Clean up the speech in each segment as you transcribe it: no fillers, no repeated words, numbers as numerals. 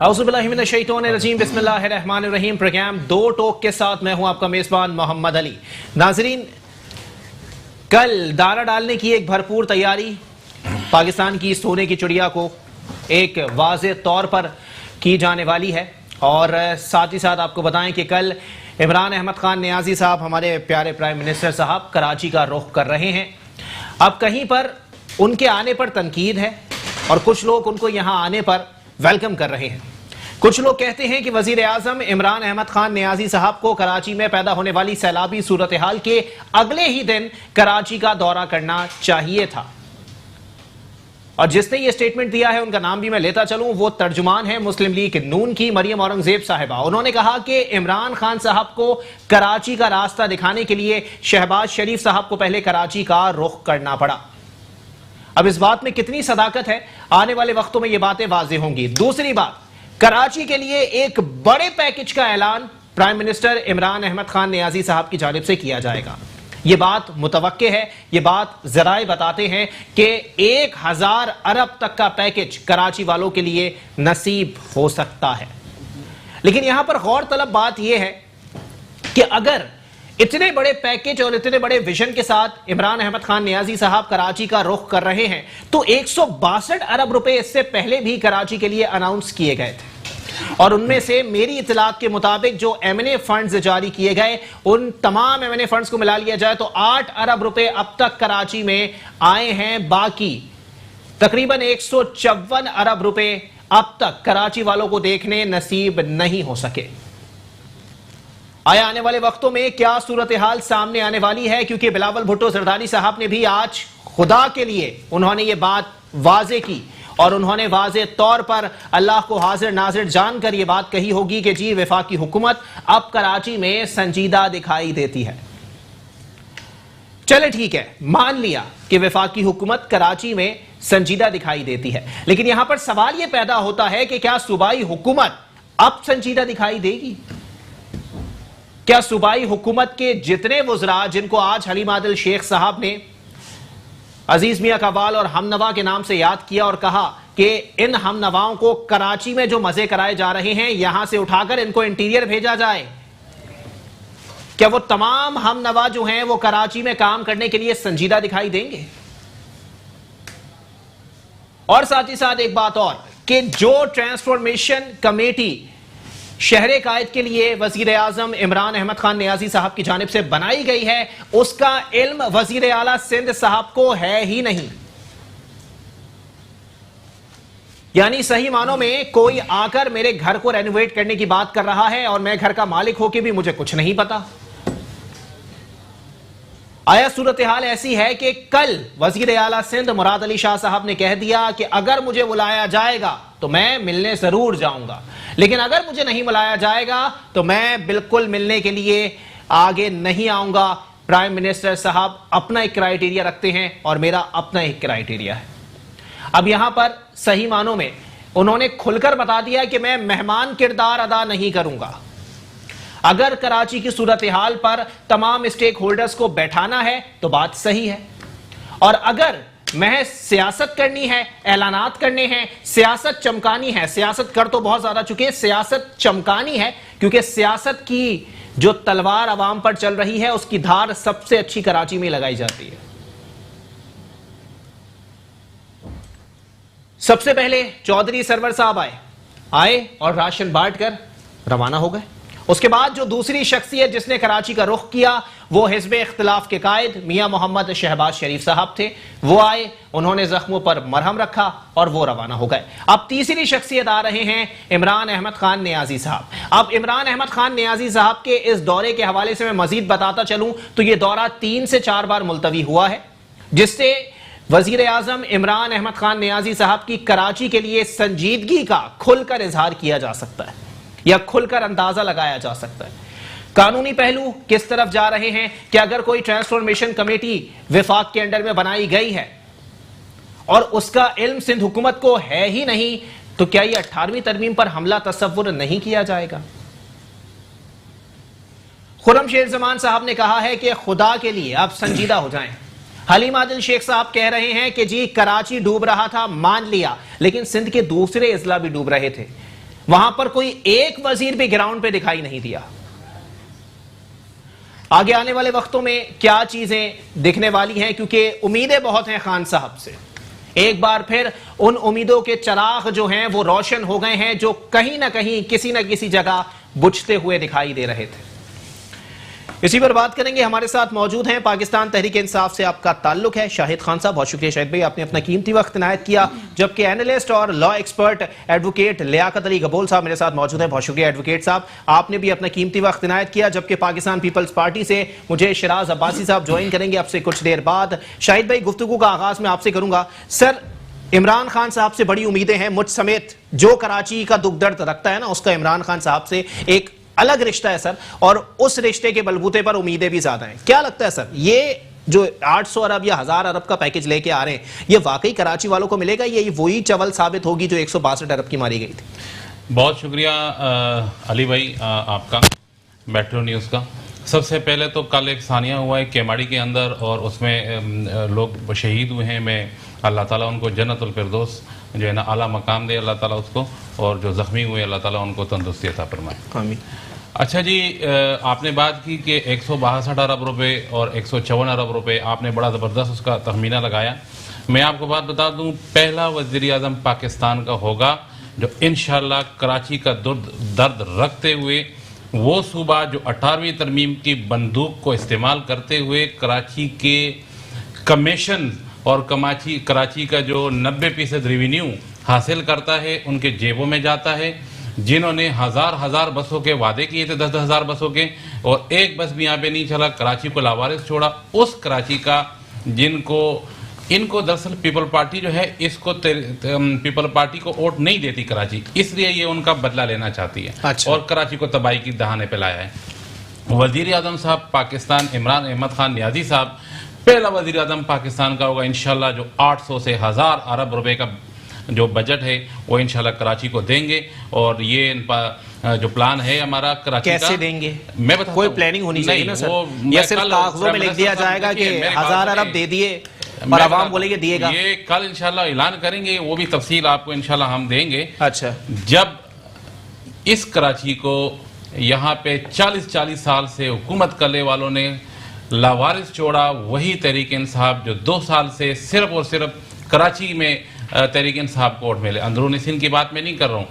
औज़ुबिल्लाहिमिनश्शैतानिर्रजीम बिस्मिल्लाहिर्रहमानिर्रहीम। प्रोग्राम दो टोक के साथ मैं हूं आपका मेज़बान मोहम्मद अली। नाजरीन, कल दाना डालने की एक भरपूर तैयारी पाकिस्तान की सोने की चिड़िया को एक वाज़े तौर पर की जाने वाली है। और साथ ही साथ आपको बताएं कि कल इमरान अहमद खान नियाज़ी साहब, हमारे प्यारे प्राइम मिनिस्टर साहब, कराची का रुख कर रहे हैं। अब कहीं पर उनके आने पर तनकीद है और कुछ लोग उनको यहाँ आने पर वेलकम कर रहे हैं। कुछ लोग कहते हैं कि वजीर आजम इमरान अहमद खान नियाज़ी साहब को कराची में पैदा होने वाली सैलाबी सूरत हाल के अगले ही दिन कराची का दौरा करना चाहिए था। और जिसने ये स्टेटमेंट दिया है उनका नाम भी मैं लेता चलूं, वो तर्जुमान है मुस्लिम लीग नून की मरियम औरंगजेब साहिबा। उन्होंने कहा कि इमरान खान साहब को कराची का रास्ता दिखाने के लिए शहबाज शरीफ साहब को पहले कराची का रुख करना पड़ा। अब इस बात में कितनी सदाकत है, आने वाले वक्तों में ये बातें वाज़ेह होंगी। दूसरी बात, कराची के लिए एक बड़े पैकेज का ऐलान प्राइम मिनिस्टर इमरान अहमद खान नियाज़ी साहब की जानिब से किया जाएगा। ये बात मुतवक्के है, ये बात ज़राए बताते हैं कि 1000 अरब तक का पैकेज कराची वालों के लिए नसीब हो सकता है। लेकिन यहां पर गौर तलब बात यह है कि अगर इतने बड़े पैकेज और इतने बड़े विजन के साथ इमरान अहमद खान नियाज़ी साहब कराची का रुख कर रहे हैं, तो 162 अरब रुपए इससे पहले भी कराची के लिए अनाउंस किए गए थे। और उनमें से मेरी इतलात के मुताबिक जो M&A फंड्स जारी किए गए, उन तमाम M&A फंड्स को मिला लिया जाए तो 8 अरब रुपए अब तक कराची में आए हैं। बाकी तकरीबन 154 अरब रुपए अब तक कराची वालों को देखने नसीब नहीं हो सके। आया आने वाले वक्तों में क्या सूरत हाल सामने आने वाली है, क्योंकि बिलावल भुट्टो जरदारी साहब ने भी आज खुदा के लिए उन्होंने ये बात वाजे की और उन्होंने वाजे तौर पर अल्लाह को हाजिर नाजिर जानकर यह बात कही होगी कि जी वफाकी हुकूमत अब कराची में संजीदा दिखाई देती है। चले ठीक है, मान लिया कि वफाकी हुकूमत कराची में संजीदा दिखाई देती है, लेकिन यहां पर सवाल यह पैदा होता है कि क्या सूबाई हुकूमत अब संजीदा दिखाई देगी? क्या सूबाई हुकूमत के जितने वुज़रा जिनको आज हलीम आदिल शेख साहब ने अजीज मियां कव्वाल और हमनवा के नाम से याद किया और कहा कि इन हमनवाओं को कराची में जो मजे कराए जा रहे हैं यहां से उठाकर इनको इंटीरियर भेजा जाए, क्या वो तमाम हमनवा जो हैं वो कराची में काम करने के लिए संजीदा दिखाई देंगे? और साथ ही साथ एक बात और कि जो ट्रांसफॉर्मेशन कमेटी शहरे कायद के लिए वजीर आजम इमरान अहमद खान नियाज़ी साहब की जानिब से बनाई गई है, उसका इल्म वजीर आला सिंध साहब को है ही नहीं। यानी सही मानों में कोई आकर मेरे घर को रेनोवेट करने की बात कर रहा है और मैं घर का मालिक होकर भी मुझे कुछ नहीं पता। आया सूरत हाल ऐसी है कि कल वजीर आला सिंध मुराद अली शाह साहब ने कह दिया कि अगर मुझे बुलाया जाएगा तो मैं मिलने जरूर जाऊंगा, लेकिन अगर मुझे नहीं बुलाया जाएगा तो मैं बिल्कुल मिलने के लिए आगे नहीं आऊंगा। प्राइम मिनिस्टर साहब अपना एक क्राइटेरिया रखते हैं और मेरा अपना एक क्राइटेरिया है। अब यहां पर सही मानों में उन्होंने खुलकर बता दिया कि मैं मेहमान किरदार अदा नहीं करूंगा। अगर कराची की सूरत हाल पर तमाम स्टेक होल्डर्स को बैठाना है तो बात सही है, और अगर महज सियासत करनी है, ऐलानात करने हैं, सियासत चमकानी है, सियासत कर तो बहुत ज्यादा चुके, सियासत चमकानी है, क्योंकि सियासत की जो तलवार अवाम पर चल रही है उसकी धार सबसे अच्छी कराची में लगाई जाती है। सबसे पहले चौधरी सरवर साहब आए और राशन बांट कर रवाना हो गए। उसके बाद जो दूसरी शख्सियत जिसने कराची का रुख किया वो हिज़्ब इख्तिलाफ के कायद मियां मोहम्मद शहबाज शरीफ साहब थे। वो आए, उन्होंने जख्मों पर मरहम रखा और वो रवाना हो गए। अब तीसरी शख्सियत आ रहे हैं इमरान अहमद खान नियाज़ी साहब। अब इमरान अहमद खान नियाज़ी साहब के इस दौरे के हवाले से मैं मजीद बताता चलूं तो ये दौरा 3 से 4 बार मुलतवी हुआ है, जिससे वजीर आजम इमरान अहमद खान नियाज़ी साहब की कराची के लिए संजीदगी का खुलकर इजहार किया जा सकता है या खुलकर अंदाजा लगाया जा सकता है। कानूनी पहलू किस तरफ जा रहे हैं कि अगर कोई ट्रांसफॉर्मेशन कमेटी विफाक के अंडर में बनाई गई है और उसका इल्म सिंध हुकूमत को है ही नहीं, तो क्या यह 18वीं तरमीम पर हमला तस्वुर नहीं किया जाएगा? खुर्रम शेर जमान साहब ने कहा है कि खुदा के लिए आप संजीदा हो जाएं। हलीम आदिल शेख साहब कह रहे हैं कि जी कराची डूब रहा था, मान लिया, लेकिन सिंध के दूसरे अजला भी डूब रहे थे। वहां पर कोई एक वजीर भी ग्राउंड पे दिखाई नहीं दिया। आगे आने वाले वक्तों में क्या चीजें दिखने वाली हैं, क्योंकि उम्मीदें बहुत हैं खान साहब से। एक बार फिर उन उम्मीदों के चिराग जो हैं वो रोशन हो गए हैं, जो कहीं ना कहीं किसी ना किसी जगह बुझते हुए दिखाई दे रहे थे। इसी पर बात करेंगे। हमारे साथ मौजूद हैं, पाकिस्तान तहरीक इंसाफ से आपका ताल्लुक है, शाहिद खान साहब। बहुत शुक्रिया शाहिद भाई, आपने अपना कीमती वक्त इनायत किया। जबकि एनालिस्ट और law expert advocate Liaquat Ali Gabol sahab मेरे साथ मौजूद हैं। बहुत शुक्रिया एडवोकेट साहब, आपने भी अपना कीमती वक्त इनायत किया। जबकि पाकिस्तान पीपल्स पार्टी से मुझे शिराज अब्बासी साहब ज्वाइन करेंगे आपसे कुछ देर बाद। शाहिद भाई, गुफ्तगू का आगाज मैं आपसे करूंगा। सर, इमरान खान साहब से बड़ी उम्मीदें हैं, मुझ समेत जो कराची का दुख दर्द रखता है ना, उसका इमरान खान साहब से एक अलग रिश्ता है सर, और उस रिश्ते के बलबूते पर उम्मीदें भी ज्यादा हैं। क्या लगता है सर, ये जो 800 अरब या 1000 अरब का पैकेज लेके आ रहे हैं, ये वाकई कराची वालों को मिलेगा? ये वही चवल साबित होगी जो 162 अरब की मारी गई थी? बहुत शुक्रिया अली भाई आपका, मेट्रो न्यूज़ का। सबसे पहले तो कल एक सानिया हुआ है केमाड़ी के अंदर, और उसमें लोग शहीद हुए हैं। मैं अल्लाह ताला उनको जन्नतुल फिरदौस जो है ना आला मकाम दे अल्लाह ताला उसको, और जो ज़ख्मी हुए अल्लाह ताला उनको तंदुरुस्ती अता फरमाए। आमीन। अच्छा जी, आपने बात की कि 162 अरब रुपए और 154 अरब रुपए, आपने बड़ा ज़बरदस्त उसका तखमीना लगाया। मैं आपको बात बता दूं, पहला वज़ीर आज़म पाकिस्तान का होगा जो इंशाअल्लाह कराची का दर्द रखते हुए वो सूबा जो 18वीं तरमीम की बंदूक को इस्तेमाल करते हुए कराची के कमीशन और कराची का जो 90% रेवेन्यू हासिल करता है उनके जेबों में जाता है। जिन्होंने हजार बसों के वादे किए थे, 10-10 हज़ार बसों के, और एक बस भी यहाँ पे नहीं चला, कराची को लावारिस छोड़ा, उस कराची का इनको दरअसल पीपल पार्टी जो है इसको पीपल पार्टी को वोट नहीं देती कराची, इसलिए ये उनका बदला लेना चाहती है। अच्छा। और कराची को तबाही की दहाने पे लाया है। वजीर आजम साहब पाकिस्तान इमरान अहमद खान नियाज़ी साहब पहला वजीर आजम पाकिस्तान का होगा इंशाल्लाह, जो 800 से 1000 अरब रुपए का जो बजट है वो इंशाल्लाह कराची को देंगे। और ये जो प्लान है हमारा कराची कैसे का देंगे, मैं बता, कोई प्लानिंग होनी चाहिए ना सर, या सिर्फ कागजों में लिख दिया जाएगा कि 1000 अरब दे दिए और आवाम बोलेंगे दिएगा? ये कल इंशाल्लाह ऐलान करेंगे, वो भी तफसील आपको इंशाल्लाह हम देंगे। अच्छा। जब इस कराची को यहाँ पे 40 साल से हुकूमत करने वालों ने लावारिस छोड़ा, वही तहरीक इंसाफ जो 2 साल से सिर्फ और सिर्फ कराची में तहरीक इंसाफ को वोट मिले, अंदरूनी सिंध की बात मैं नहीं कर रहा हूँ,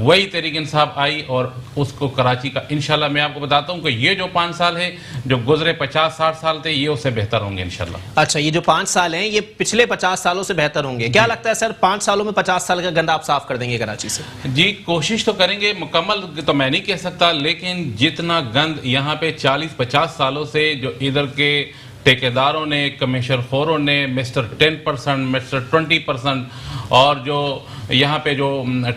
वही तहरीक इंसाफ आई और उसको कराची का इंशाल्लाह मैं आपको बताता हूँ कि ये जो 5 साल है जो गुजरे 50-60 साल थे, ये उससे बेहतर होंगे इंशाल्लाह। अच्छा, ये जो 5 साल हैं ये पिछले 50 सालों से बेहतर होंगे। क्या लगता है सर, 5 सालों में 50 साल का गंदा आप साफ कर देंगे कराची से? जी, कोशिश तो करेंगे, मुकम्मल तो मैं नहीं कह सकता, लेकिन जितना गंद यहाँ पे 40-50 सालों से जो इधर के ठेकेदारों ने, कमीशन खोरों ने, मिस्टर 10%, मिस्टर 20%, और जो यहाँ पे जो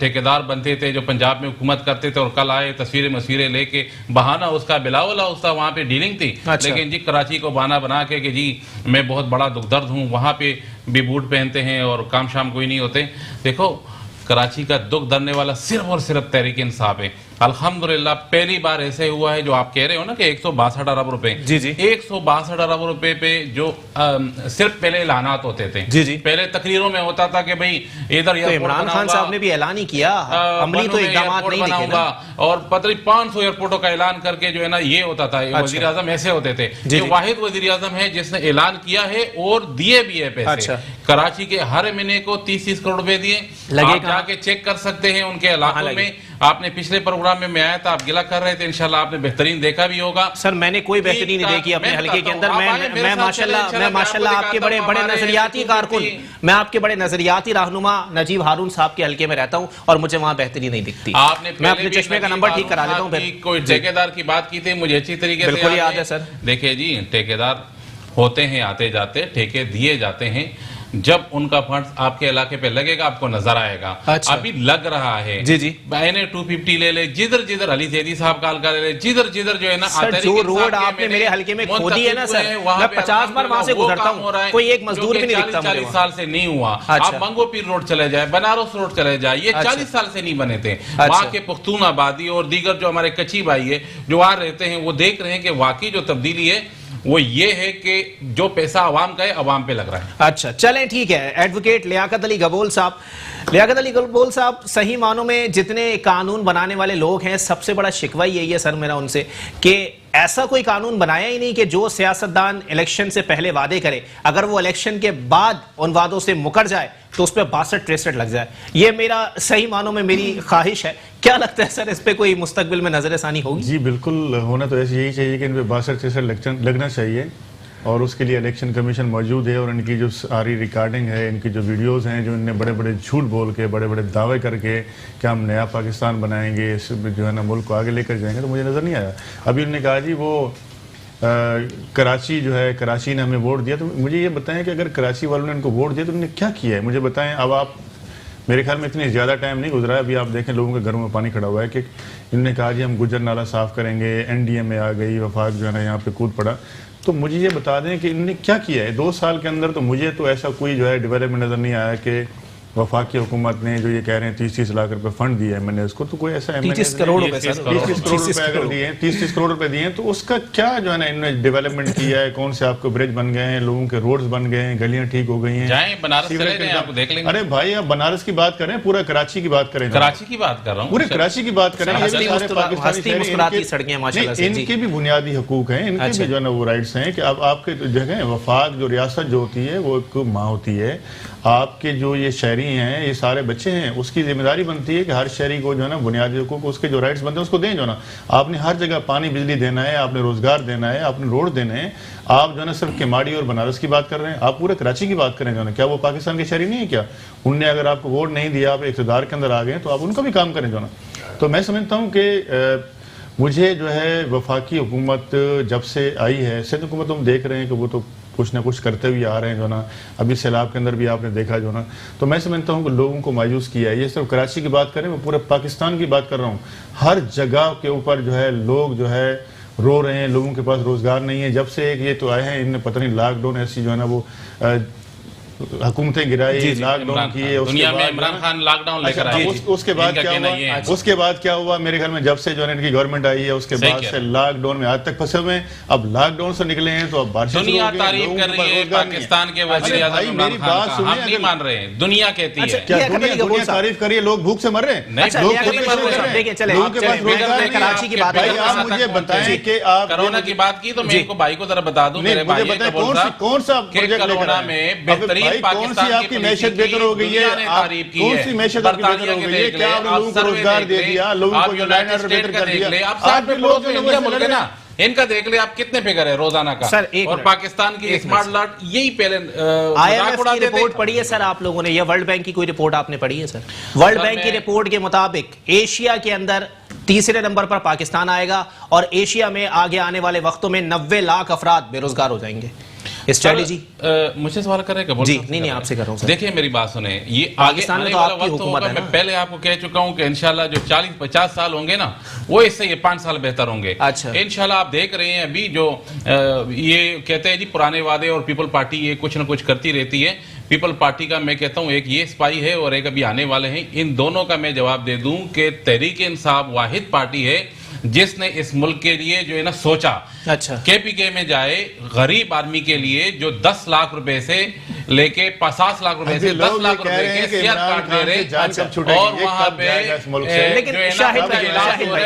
ठेकेदार बनते थे जो पंजाब में हुकूमत करते थे और कल आए तस्वीरें लेके, बहाना उसका बिलावला उसका वहाँ पे डीलिंग थी। अच्छा। लेकिन जी कराची को बहाना बना के कि जी मैं बहुत बड़ा दुख दर्द हूँ, वहाँ पे भी बूट पहनते हैं और काम शाम कोई नहीं होते। देखो, कराची का दुख दर्दने वाला सिर्फ और सिर्फ तहरीक इंसाफ है। अल्हम्दुलिल्लाह पहली बार ऐसे हुआ है जो आप कह रहे हो ना कि 162 अरब रुपए, जी जी, 162 अरब रुपए पे जो सिर्फ पहले ऐलानात होते थे, जी जी, पहले तकरीरों में होता था कि भाई इधर तो इमरान खान साहब ने भी ऐलान ही किया, अमली तो इकदामात नहीं बनाऊंगा, और पता नहीं 500 एयरपोर्टों का ऐलान करके जो है ना ये होता था। वजीर आजम ऐसे होते थे, जो वाहिद वजीर आजम है जिसने ऐलान किया है और दिए भी है पैसे। कराची के हर महीने को 30-30 करोड़ रुपए दिए, जाके चेक कर सकते हैं उनके इलाकों में। आपने पिछले प्रोग्राम में मैं आया था, आप गिला कर रहे थे, इंशाल्लाह आपने बेहतरीन देखा भी होगा। सर मैंने कोई बेहतरीन नहीं देखी अपने हलके के अंदर। मैं माशाल्लाह आपके बड़े नजरियाती कारकुन, मैं आपके बड़े नजरियाती रहनुमा नजीब हारून साहब के हलके में रहता हूँ और मुझे वहाँ बेहतरी नहीं दिखती। मैं अपने चश्मे का नंबर ठीक करा लेता हूँ। कोई ठेकेदार की बात की थी, मुझे अच्छी तरीके से याद है सर। देखिए जी, ठेकेदार होते हैं आते जाते, ठेके दिए जाते हैं, जब उनका फंड आपके इलाके पे लगेगा आपको नजर आएगा। अच्छा। अभी लग रहा है, जी जी, मैंने 250 ले ले, जिधर अली जैदी साहब का हल्का ले ले, जिधर जो है ना सर, जो रोड आपने मेरे हल्के में खोदी है ना सर, मैं 50 बार वहां से गुजरता हूँ, कोई एक मजदूर भी नहीं दिखता। 40 साल से नहीं हुआ। आप मंगो पीर रोड चले जाए, बनारस रोड चले जाए, ये 40 साल से नहीं बने थे। वहाँ के पुख्तून आबादी और दीगर जो हमारे कच्ची भाई है जो वहां रहते हैं, वो देख रहे हैं कि वाकई जो तब्दीली है वो ये है कि जो पैसा अवाम का है अवाम पे लग रहा है। अच्छा चलें ठीक है। एडवोकेट लियाकत अली गबोल साहब, सही मानों में जितने कानून बनाने वाले लोग हैं सबसे बड़ा शिकवा यही है सर मेरा उनसे कि ऐसा कोई कानून बनाया ही नहीं कि जो सियासतदान इलेक्शन से पहले वादे करे, अगर वो इलेक्शन के बाद उन वादों से मुकर जाए तो उस पर 62-63 लग जाए। ये मेरा सही मानों में मेरी ख्वाहिश है। क्या लगता है सर, इस पे कोई मुस्तकबिल में नजरसानी होगी? जी बिल्कुल, होना तो ऐसे यही चाहिए कि इन पे 62-63 लगना चाहिए, और उसके लिए इलेक्शन कमीशन मौजूद है। और इनकी जो सारी रिकॉर्डिंग है, इनकी जो वीडियोस हैं, जो इनने बड़े बड़े झूठ बोल के, बड़े बड़े दावे करके कि हम नया पाकिस्तान बनाएंगे, इस जो है ना मुल्क को आगे लेकर जाएंगे, तो मुझे नज़र नहीं आया। अभी उन्होंने कहा जी वो कराची जो है, कराची ने हमें वोट दिया, तो मुझे ये बताएं कि अगर कराची वालों ने उनको वोट दिया तो उन्होंने क्या किया है, मुझे बताएं। अब आप, मेरे ख्याल में इतनी ज़्यादा टाइम नहीं गुजरा है, अभी आप देखें लोगों के घरों में पानी खड़ा हुआ है कि इन्होंने कहा जी हम गुजर नाला साफ़ करेंगे, NDA में आ गई, वफाक जो है ना यहाँ पे कूद पड़ा। तो मुझे ये बता दें कि इन्होंने क्या किया है 2 साल के अंदर। तो मुझे तो ऐसा कोई जो है डेवलपमेंट नज़र नहीं आया कि वफाकी हुकूमत ने जो ये कह रहे हैं 30-30 लाख रुपए फंड दिए है मैंने उसको, तो कोई ऐसा 30 करोड़ रुपए 30 करोड़ रुपए अगर दिए हैं, 30 करोड़ रुपए दिए हैं, तो उसका क्या जो है ना इन्होंने डेवलपमेंट किया है? कौन से आपको ब्रिज बन गए हैं, लोगों के रोड्स बन गए हैं, गलियां ठीक हो गई हैं? जाएं बनारस चले जाएं, आप देख लेंगे। अरे भाई आप बनारस की बात करें, पूरा कराची की बात करें, कराची की बात कर रहा हूँ, पूरे कराची की बात करें। इनके भी बुनियादी हकूक हैं, इनके भी जो है ना वो राइट्स हैं कि अब आपके जगह वफाक जो रियासत जो होती है वो एक माँ होती है, आपके जो ये शहरी हैं, ये सारे बच्चे हैं, उसकी जिम्मेदारी बनती है कि हर शहरी को जो है ना बुनियादी हकूक, उसके जो राइट्स बनते हैं उसको दें। जो ना आपने हर जगह पानी बिजली देना है, आपने रोजगार देना है, आपने रोड देने हैं। आप जो है ना सिर्फ केमाड़ी और बनारस की बात कर रहे हैं, आप पूरे कराची की बात करें। जो ना क्या वो पाकिस्तान के शहरी नहीं है क्या? उनने अगर आपको वोट नहीं दिया, आप इक़्तिदार के अंदर आ गए, तो आप उनका भी काम करें। जो ना तो मैं समझता हूँ कि मुझे जो है वफाकी हुकूमत जब से आई है, सिंध हुकूमत हम देख रहे हैं कि वो तो कुछ ना कुछ करते हुए आ रहे हैं। जो ना अभी सैलाब के अंदर भी आपने देखा जो ना, तो मैं समझता हूँ कि लोगों को मायूस किया है। ये सिर्फ कराची की बात करें, मैं पूरे पाकिस्तान की बात कर रहा हूँ। हर जगह के ऊपर जो है लोग जो है रो रहे हैं, लोगों के पास रोजगार नहीं है। जब से एक ये तो आए हैं, इनने पता नहीं लॉकडाउन ऐसी जो है ना वो हुकूमतें गिराई, लॉकडाउन किए, दुनिया में इमरान खान लॉकडाउन लेकर आए। उसके बाद क्या हुआ? उसके बाद क्या हुआ? मेरे ख्याल में जब से जो है इनकी गवर्नमेंट आई है, उसके बाद से लॉकडाउन में आज तक फंसे हुए हैं। अब लॉकडाउन से निकले हैं तो अब बारिश दुनिया तारीफ कर रही है पाकिस्तान के वज़ीर आज़म इमरान खान का, हम नहीं मान रहे हैं, दुनिया कहती है। क्या दुनिया तारीफ करिए? लोग भूख से मर रहे हैं, कराची की बात है। आप मुझे बताएं कि आप कोरोना की बात की तो मैं इनको भाई को जरा बता दूं, मेरे भाई कौन सा कोरोना में बेहतरीन कौन सी आपकी मैशत बेहतर हो गई है? कौन सी मैशत आपकी बेहतर हो गई है? क्या आपने लोगों को रोजगार दे दिया, लोगों को यूनाइटेड बेहतर कर दिया? आप लोग जो ना इनका देख ले आप कितने फिगर है रोजाना का सर, और पाकिस्तान की स्मार्ट लॉट यही पहले IMF की रिपोर्ट पढ़ी है सर आप लोगों ने, या वर्ल्ड बैंक की कोई रिपोर्ट आपने पढ़ी है सर? वर्ल्ड बैंक की रिपोर्ट के मुताबिक एशिया के अंदर तीसरे नंबर पर पाकिस्तान आएगा और एशिया में आगे आने वाले वक्तों में 90 लाख अफराद बेरोजगार हो जाएंगे। स्ट्रेटेजी मुझे सवाल कर रहे हैं जी? नहीं आपसे कर रहा हूं। देखिए मेरी बात सुने, ये पाकिस्तान में तो आपकी हुकूमत है। मैं पहले आपको कह चुका हूं कि इंशाल्लाह जो 40-50 साल होंगे ना, वो इससे ये 5 साल बेहतर होंगे। अच्छा इंशाल्लाह आप देख रहे हैं अभी जो ये कहते हैं जी पुराने वादे, और पीपल पार्टी ये कुछ ना कुछ करती रहती है। पीपल पार्टी का मैं कहता हूं एक ये स्पाई है और एक अभी आने वाले हैं। इन दोनों का मैं जवाब दे दूं कि तहरीक इंसाफ वाहिद पार्टी है जिसने इस मुल्क के लिए जो है ना सोचा। अच्छा KPK में जाए गरीब आदमी के लिए जो 10 लाख रुपए से लेके 50 लाख रुपए से 10 लाख रुपए के सेहत कार्ड दे रहे, और वहां पे लेकिन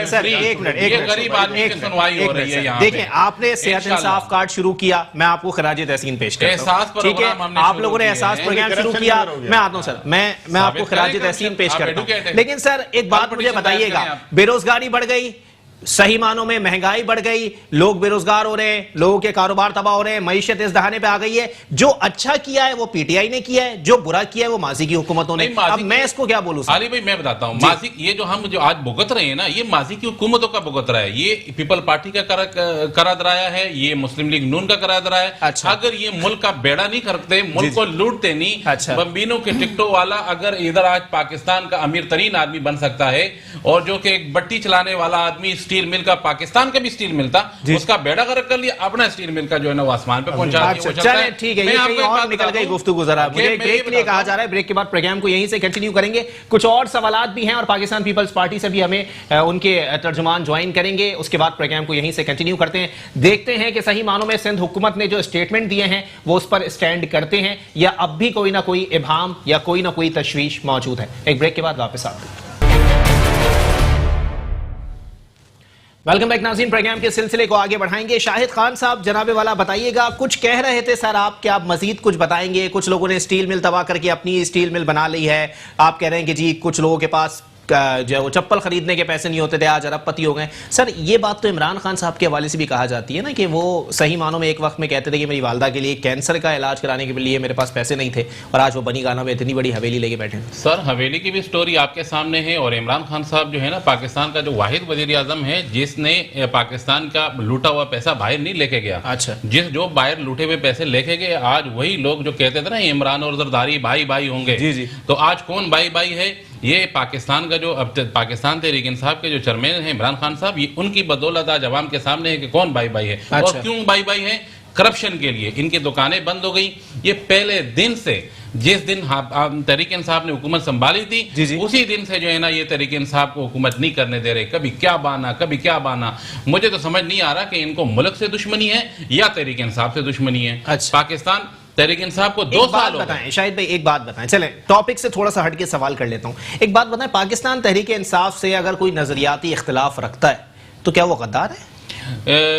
सर एक मिनट गरीब आदमी की सुनवाई हो रही है यहाँ। देखिए आपने सेहत इंसाफ कार्ड शुरू किया, मैं आपको खराज तहसीन पेश करता हूं, ठीक है? आप लोगों ने एहसास प्रोग्राम शुरू किया, मैं आता हूं सर, मैं आपको खराज तहसीन पेश करता हूं। लेकिन सर एक बात मुझे बताइएगा, बेरोजगारी बढ़ गई, सही मानों में महंगाई बढ़ गई, लोग बेरोजगार हो रहे हैं, लोगों के कारोबार तबाह हो रहे हैं, मईशत इस दहाने पे आ गई है। जो अच्छा किया है वो PTI ने किया है, जो बुरा किया है वो माजी की हुकूमतों ने। अब मैं इसको क्या बोलूं? अली भाई मैं बताता हूं, माजी ये जो हम जो आज भुगत रहे हैं ना, ये माजी की हुकूमतों का भुगत रहा है। ये पीपल पार्टी का करा दराया है, ये मुस्लिम लीग नून का करा दराया है। अच्छा। अगर ये मुल्क का बेड़ा नहीं करते, मुल्क को लूटते नहीं, अच्छा। बम्बीनों के टिकटों वाला अगर इधर आज पाकिस्तान का अमीर तरीन आदमी बन सकता है, और जो कि एक बट्टी चलाने वाला आदमी स्टील मिल का, पाकिस्तान का भी स्टील मिल था, उसका बेड़ा गर्क कर लिया, अपना स्टील मिल का जो है ना वो आसमान पे पहुंचा दिया। चले ठीक है, ये कहीं और निकल गई गुफ्तगू। जरा मुझे ब्रेक के लिए कहा जा रहा है, ब्रेक के बाद प्रोग्राम को यहीं से कंटिन्यू करेंगे। कुछ और सवालात भी हैं और पाकिस्तान पीपल्स पार्टी से भी हमें उनके तर्जुमान ज्वाइन करेंगे। उसके बाद प्रोग्राम को यहीं से कंटिन्यू करते हैं। देखते हैं कि सही मानों में सिंध हुकूमत ने जो स्टेटमेंट दिए हैं वो उस पर स्टैंड करते हैं या अब भी कोई ना कोई इब्हाम या कोई ना कोई तशवीश मौजूद है। एक ब्रेक के बाद वापस आते हैं। वेलकम बैक नाज़रीन, प्रोग्राम के सिलसिले को आगे बढ़ाएंगे। शाहिद खान साहब, जनाबे वाला बताइएगा, कुछ कह रहे थे सर आप, क्या आप मजीद कुछ बताएंगे? कुछ लोगों ने स्टील मिल तबाह करके अपनी स्टील मिल बना ली है। आप कह रहे हैं कि जी कुछ लोगों के पास जो वो चप्पल खरीदने के पैसे नहीं होते थे, आज अरबपति हो गए। सर ये बात तो इमरान खान साहब के हवाले से भी कहा जाती है ना कि वो सही मानों में एक वक्त में कहते थे कि मेरी वालदा के लिए कैंसर का इलाज कराने के लिए मेरे पास पैसे नहीं थे, और आज वो बनी गाना में इतनी बड़ी हवेली लेके बैठे हैं। सर हवेली की भी स्टोरी आपके सामने है, और इमरान खान साहब जो है ना पाकिस्तान का जो वाहिद वजीर आजम है जिसने पाकिस्तान का लूटा हुआ पैसा बाहर नहीं लेके गया। अच्छा, जो बाहर लूटे हुए पैसे लेके गए, आज वही लोग जो कहते थे ना इमरान और जरदारी भाई भाई होंगे, जी जी, तो आज कौन भाई भाई है? ये पाकिस्तान का जो अब पाकिस्तान तहरीक इंसाफ के जो चेयरमैन हैं इमरान खान साहब, ये उनकी बदौलत आज अवाम के सामने है कि कौन भाई भाई है। अच्छा। और क्यों भाई भाई है? करप्शन के लिए। इनकी दुकानें बंद हो गई। ये पहले दिन से, जिस दिन तहरीक इंसाफ ने हुकूमत संभाली थी, जी जी, उसी दिन से जो है ना ये तहरीक इंसाफ को हुकूमत नहीं करने दे रहे। कभी क्या बाना, कभी क्या बाना। मुझे तो समझ नहीं आ रहा कि इनको मुल्क से दुश्मनी है या तहरीक इंसाफ से दुश्मनी है। अच्छा। पाकिस्तान तहरीक इंसाफ को 2 साल बताएं शाहिद भाई, एक बात बताएं। चलें टॉपिक से थोड़ा सा हट के सवाल कर लेता हूं। एक बात बताएं, पाकिस्तान तहरीक इंसाफ से अगर कोई नजरियाती इख्तिलाफ रखता है तो क्या वो गद्दार है?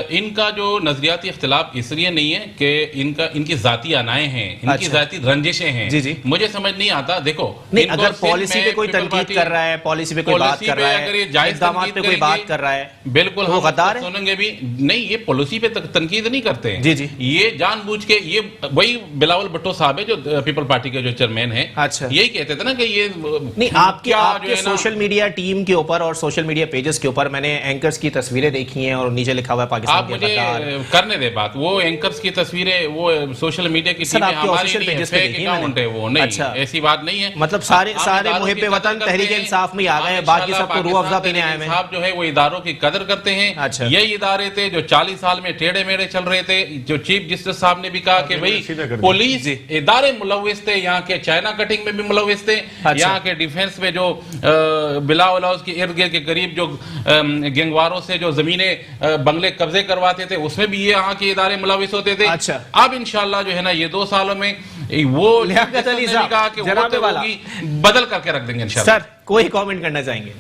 इनका जो नजरियाती इख्तिलाफ इसलिए नहीं है कि इनकी जाती अनाएं हैं, इनकी जाती रंजिशें हैं। जी जी, मुझे समझ नहीं आता। देखो नहीं, अगर पॉलिसी पे कोई तनकीद कर रहा है, पॉलिसी पे कोई बात कर रहा है, इक़दामात पे कोई बात कर रहा है, बिल्कुल हम गद्दार सुनेंगे भी नहीं। ये पॉलिसी पे तनकीद नहीं करते हैं। जी जी, ये जानबूझ के, ये वही बिलावल भुट्टो साहब है जो पीपल पार्टी के जो चेयरमैन है। अच्छा, यही कहते थे ना कि ये नहीं, आपके सोशल मीडिया टीम के ऊपर और सोशल मीडिया पेजेस के ऊपर मैंने एंकर्स की तस्वीरें देखी हैं और नीचे लिखा हुआ है पाकिस्तान। आप मुझे करने दे बात। वो एंकर्स की तस्वीरें वो सोशल मीडिया की टीम हमारी फेक अकाउंट है वो। नहीं, अच्छा, ऐसी बात नहीं है। मतलब सारे मुहिब्बे वतन तहरीक इंसाफ में आ गए, बाकी सबको रूह अफ़ज़ा पीने आए हैं। साहब जो है वो इदारों की कदर करते हैं। अच्छा, यही इदारे थे जो 40 साल में टेढ़े मेढ़े चल रहे थे। जो चीफ जस्टिस साहब ने भी कहा कि भाई पुलिस इदारे मुलव्विस थे, यहाँ के चाइना कटिंग में भी मुलव्विस थे, यहाँ के डिफेंस में जो बिला उलाउस के इर्द गिर्द के करीब जो गैंगवारों से जो जमीनें बंगले कब्जे करवाते थे उसमें भी ये यहाँ के इदारे मुलविस होते थे। अच्छा, अब इंशाल्लाह जो है ना ये 2 सालों में वो लियाकत अली साहब कहा कि वो बदल करके रख देंगे इंशाल्लाह। सर कोई कमेंट करना चाहेंगे?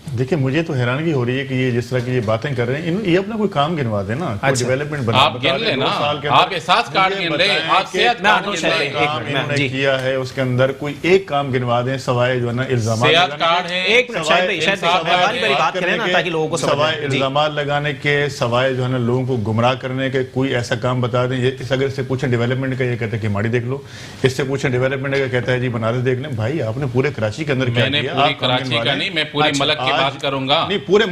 देखिए मुझे तो हैरानगी हो रही है कि ये जिस तरह की ये बातें कर रहे हैं, ये अपना कोई काम गिनवा दे ना, कोई डेवलपमेंट बना, आप गिन ले ना, आप एहसास कार्ड गिन ले, आप सेहत कार्ड गिन ले, काम इन्होंने किया है उसके अंदर कोई एक काम गिनवा दें सवाए जो है ना इल्जाम, सेहत कार्ड है, एक मिनट शायद भाई बात करें ना ताकि लोगों को सवाए इल्जाम लगाने के, सवाए जो है ना लोगों को गुमराह करने के कोई ऐसा काम बता दें। अगर इससे पूछें डेवलपमेंट का, ये कहते हैं कि माड़ी देख लो। इससे पूछें डेवलपमेंट का, कहता है जी बनारस देख लें। भाई आपने पूरे कराची के अंदर क्या किया? कराची का नहीं, मैं पूरे मुल्क की बात करूंगा। पूरे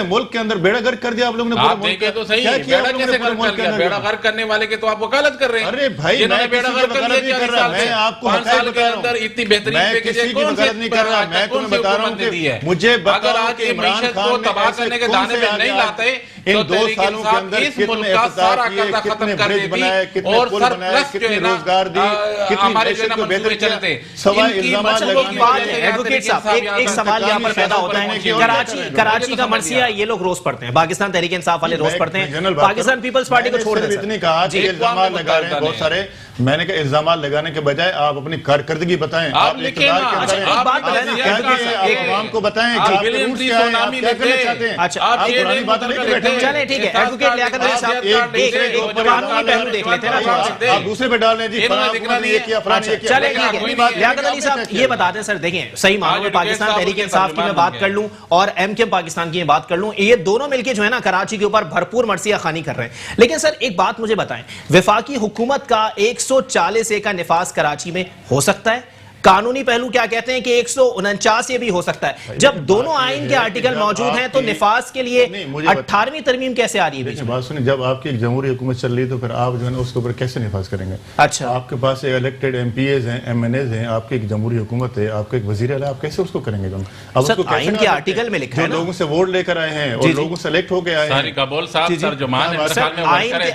मुल्क के अंदर बेड़ा गर्क कर दिया आप लोगों ने। आप देखे तो सही, बेड़ा कैसे गर्क कर दिया? बेड़ा गर्क करने वाले के तो आप वकालत कर रहे हैं। अरे भाई जिन्होंने बेड़ा गर्क कर दिया, मैं आपको 5 साल के अंदर इतनी बेहतरीन पैकेज कौन से नहीं कर रहा, मैं तुम्हें बता रहा हूं कि मुझे अगर आज इमरान खान को तबाह करने के दाने पे नहीं लाते इन 2 सालों के अंदर इस मुल्क का सारा कर्जा खत्म कर देती कितने पुल बनाए, कितने रोजगार दी, कितनी मैशत को बेहतर चलते। सवाए इल्जामात लगाने। एडवोकेट साहब एक सवाल यहाँ पर पैदा होता है, कराची का मरसिया ये लोग रोज पढ़ते हैं, पाकिस्तान तहरीक इंसाफ वाले रोज पढ़ते हैं, पाकिस्तान पीपल्स पार्टी को छोड़ दें। इतनी कहा कि इल्जाम लगा रहे हैं बहुत सारे। मैंने कहा इल्जाम लगाने के बजाय आप अपनी कारकर्दगी बताएं, आप इक़्तिदार के अंदर एक बात बताएं, आवाम को बताएं कि आप रूट क्या है, आप क्या करना चाहते हैं। अच्छा, आप पुरानी बात नहीं बैठे। चलें ठीक है, एडवोकेट लियाकत अली साहब एक कानूनी पहलू देख लेते हैं ना, आप दूसरे पे डाल रहे हैं जी, फलाना ये किया, फलाना ये किया। चलें ठीक है, लियाकत अली साहब ये बता दें सर, देखें सही मानो में पाकिस्तान तहरीक इंसाफ की मैं बात कर लूं और एमकेएम पाकिस्तान की बात कर लूं, ये दोनों मिलकर जो है ना कराची के ऊपर भरपूर मरसिया खानी कर रहे हैं। लेकिन सर एक बात मुझे बताएं, वफाकी हुकूमत का 140 का निफाज कराची में हो सकता है? कानूनी पहलू क्या कहते हैं कि 149 ये भी हो सकता है। जब दोनों आइन के आर्टिकल मौजूद हैं तो निफाज के लिए 18वीं तरमीम कैसे आ रही है? देखिए बात सुनिए, जब आपकी जमहूरी हुकूमत चल रही है तो फिर आप जो है ना उसके ऊपर कैसे निफाज करेंगे? अच्छा, आपके पास इलेक्टेड एमपीएज हैं, एमएनएज हैं, आपकी एक जमहूरी हुकूमत है, आपका एक वजीर आला, आप कैसे उसको करेंगे? अब सर, उसको कैसे आइन के आर्टिकल में लिखा है जो लोगों से वोट लेकर आए हैं और लोगों से इलेक्ट होकर आए हैं। कबूल साहब, तर्जुमान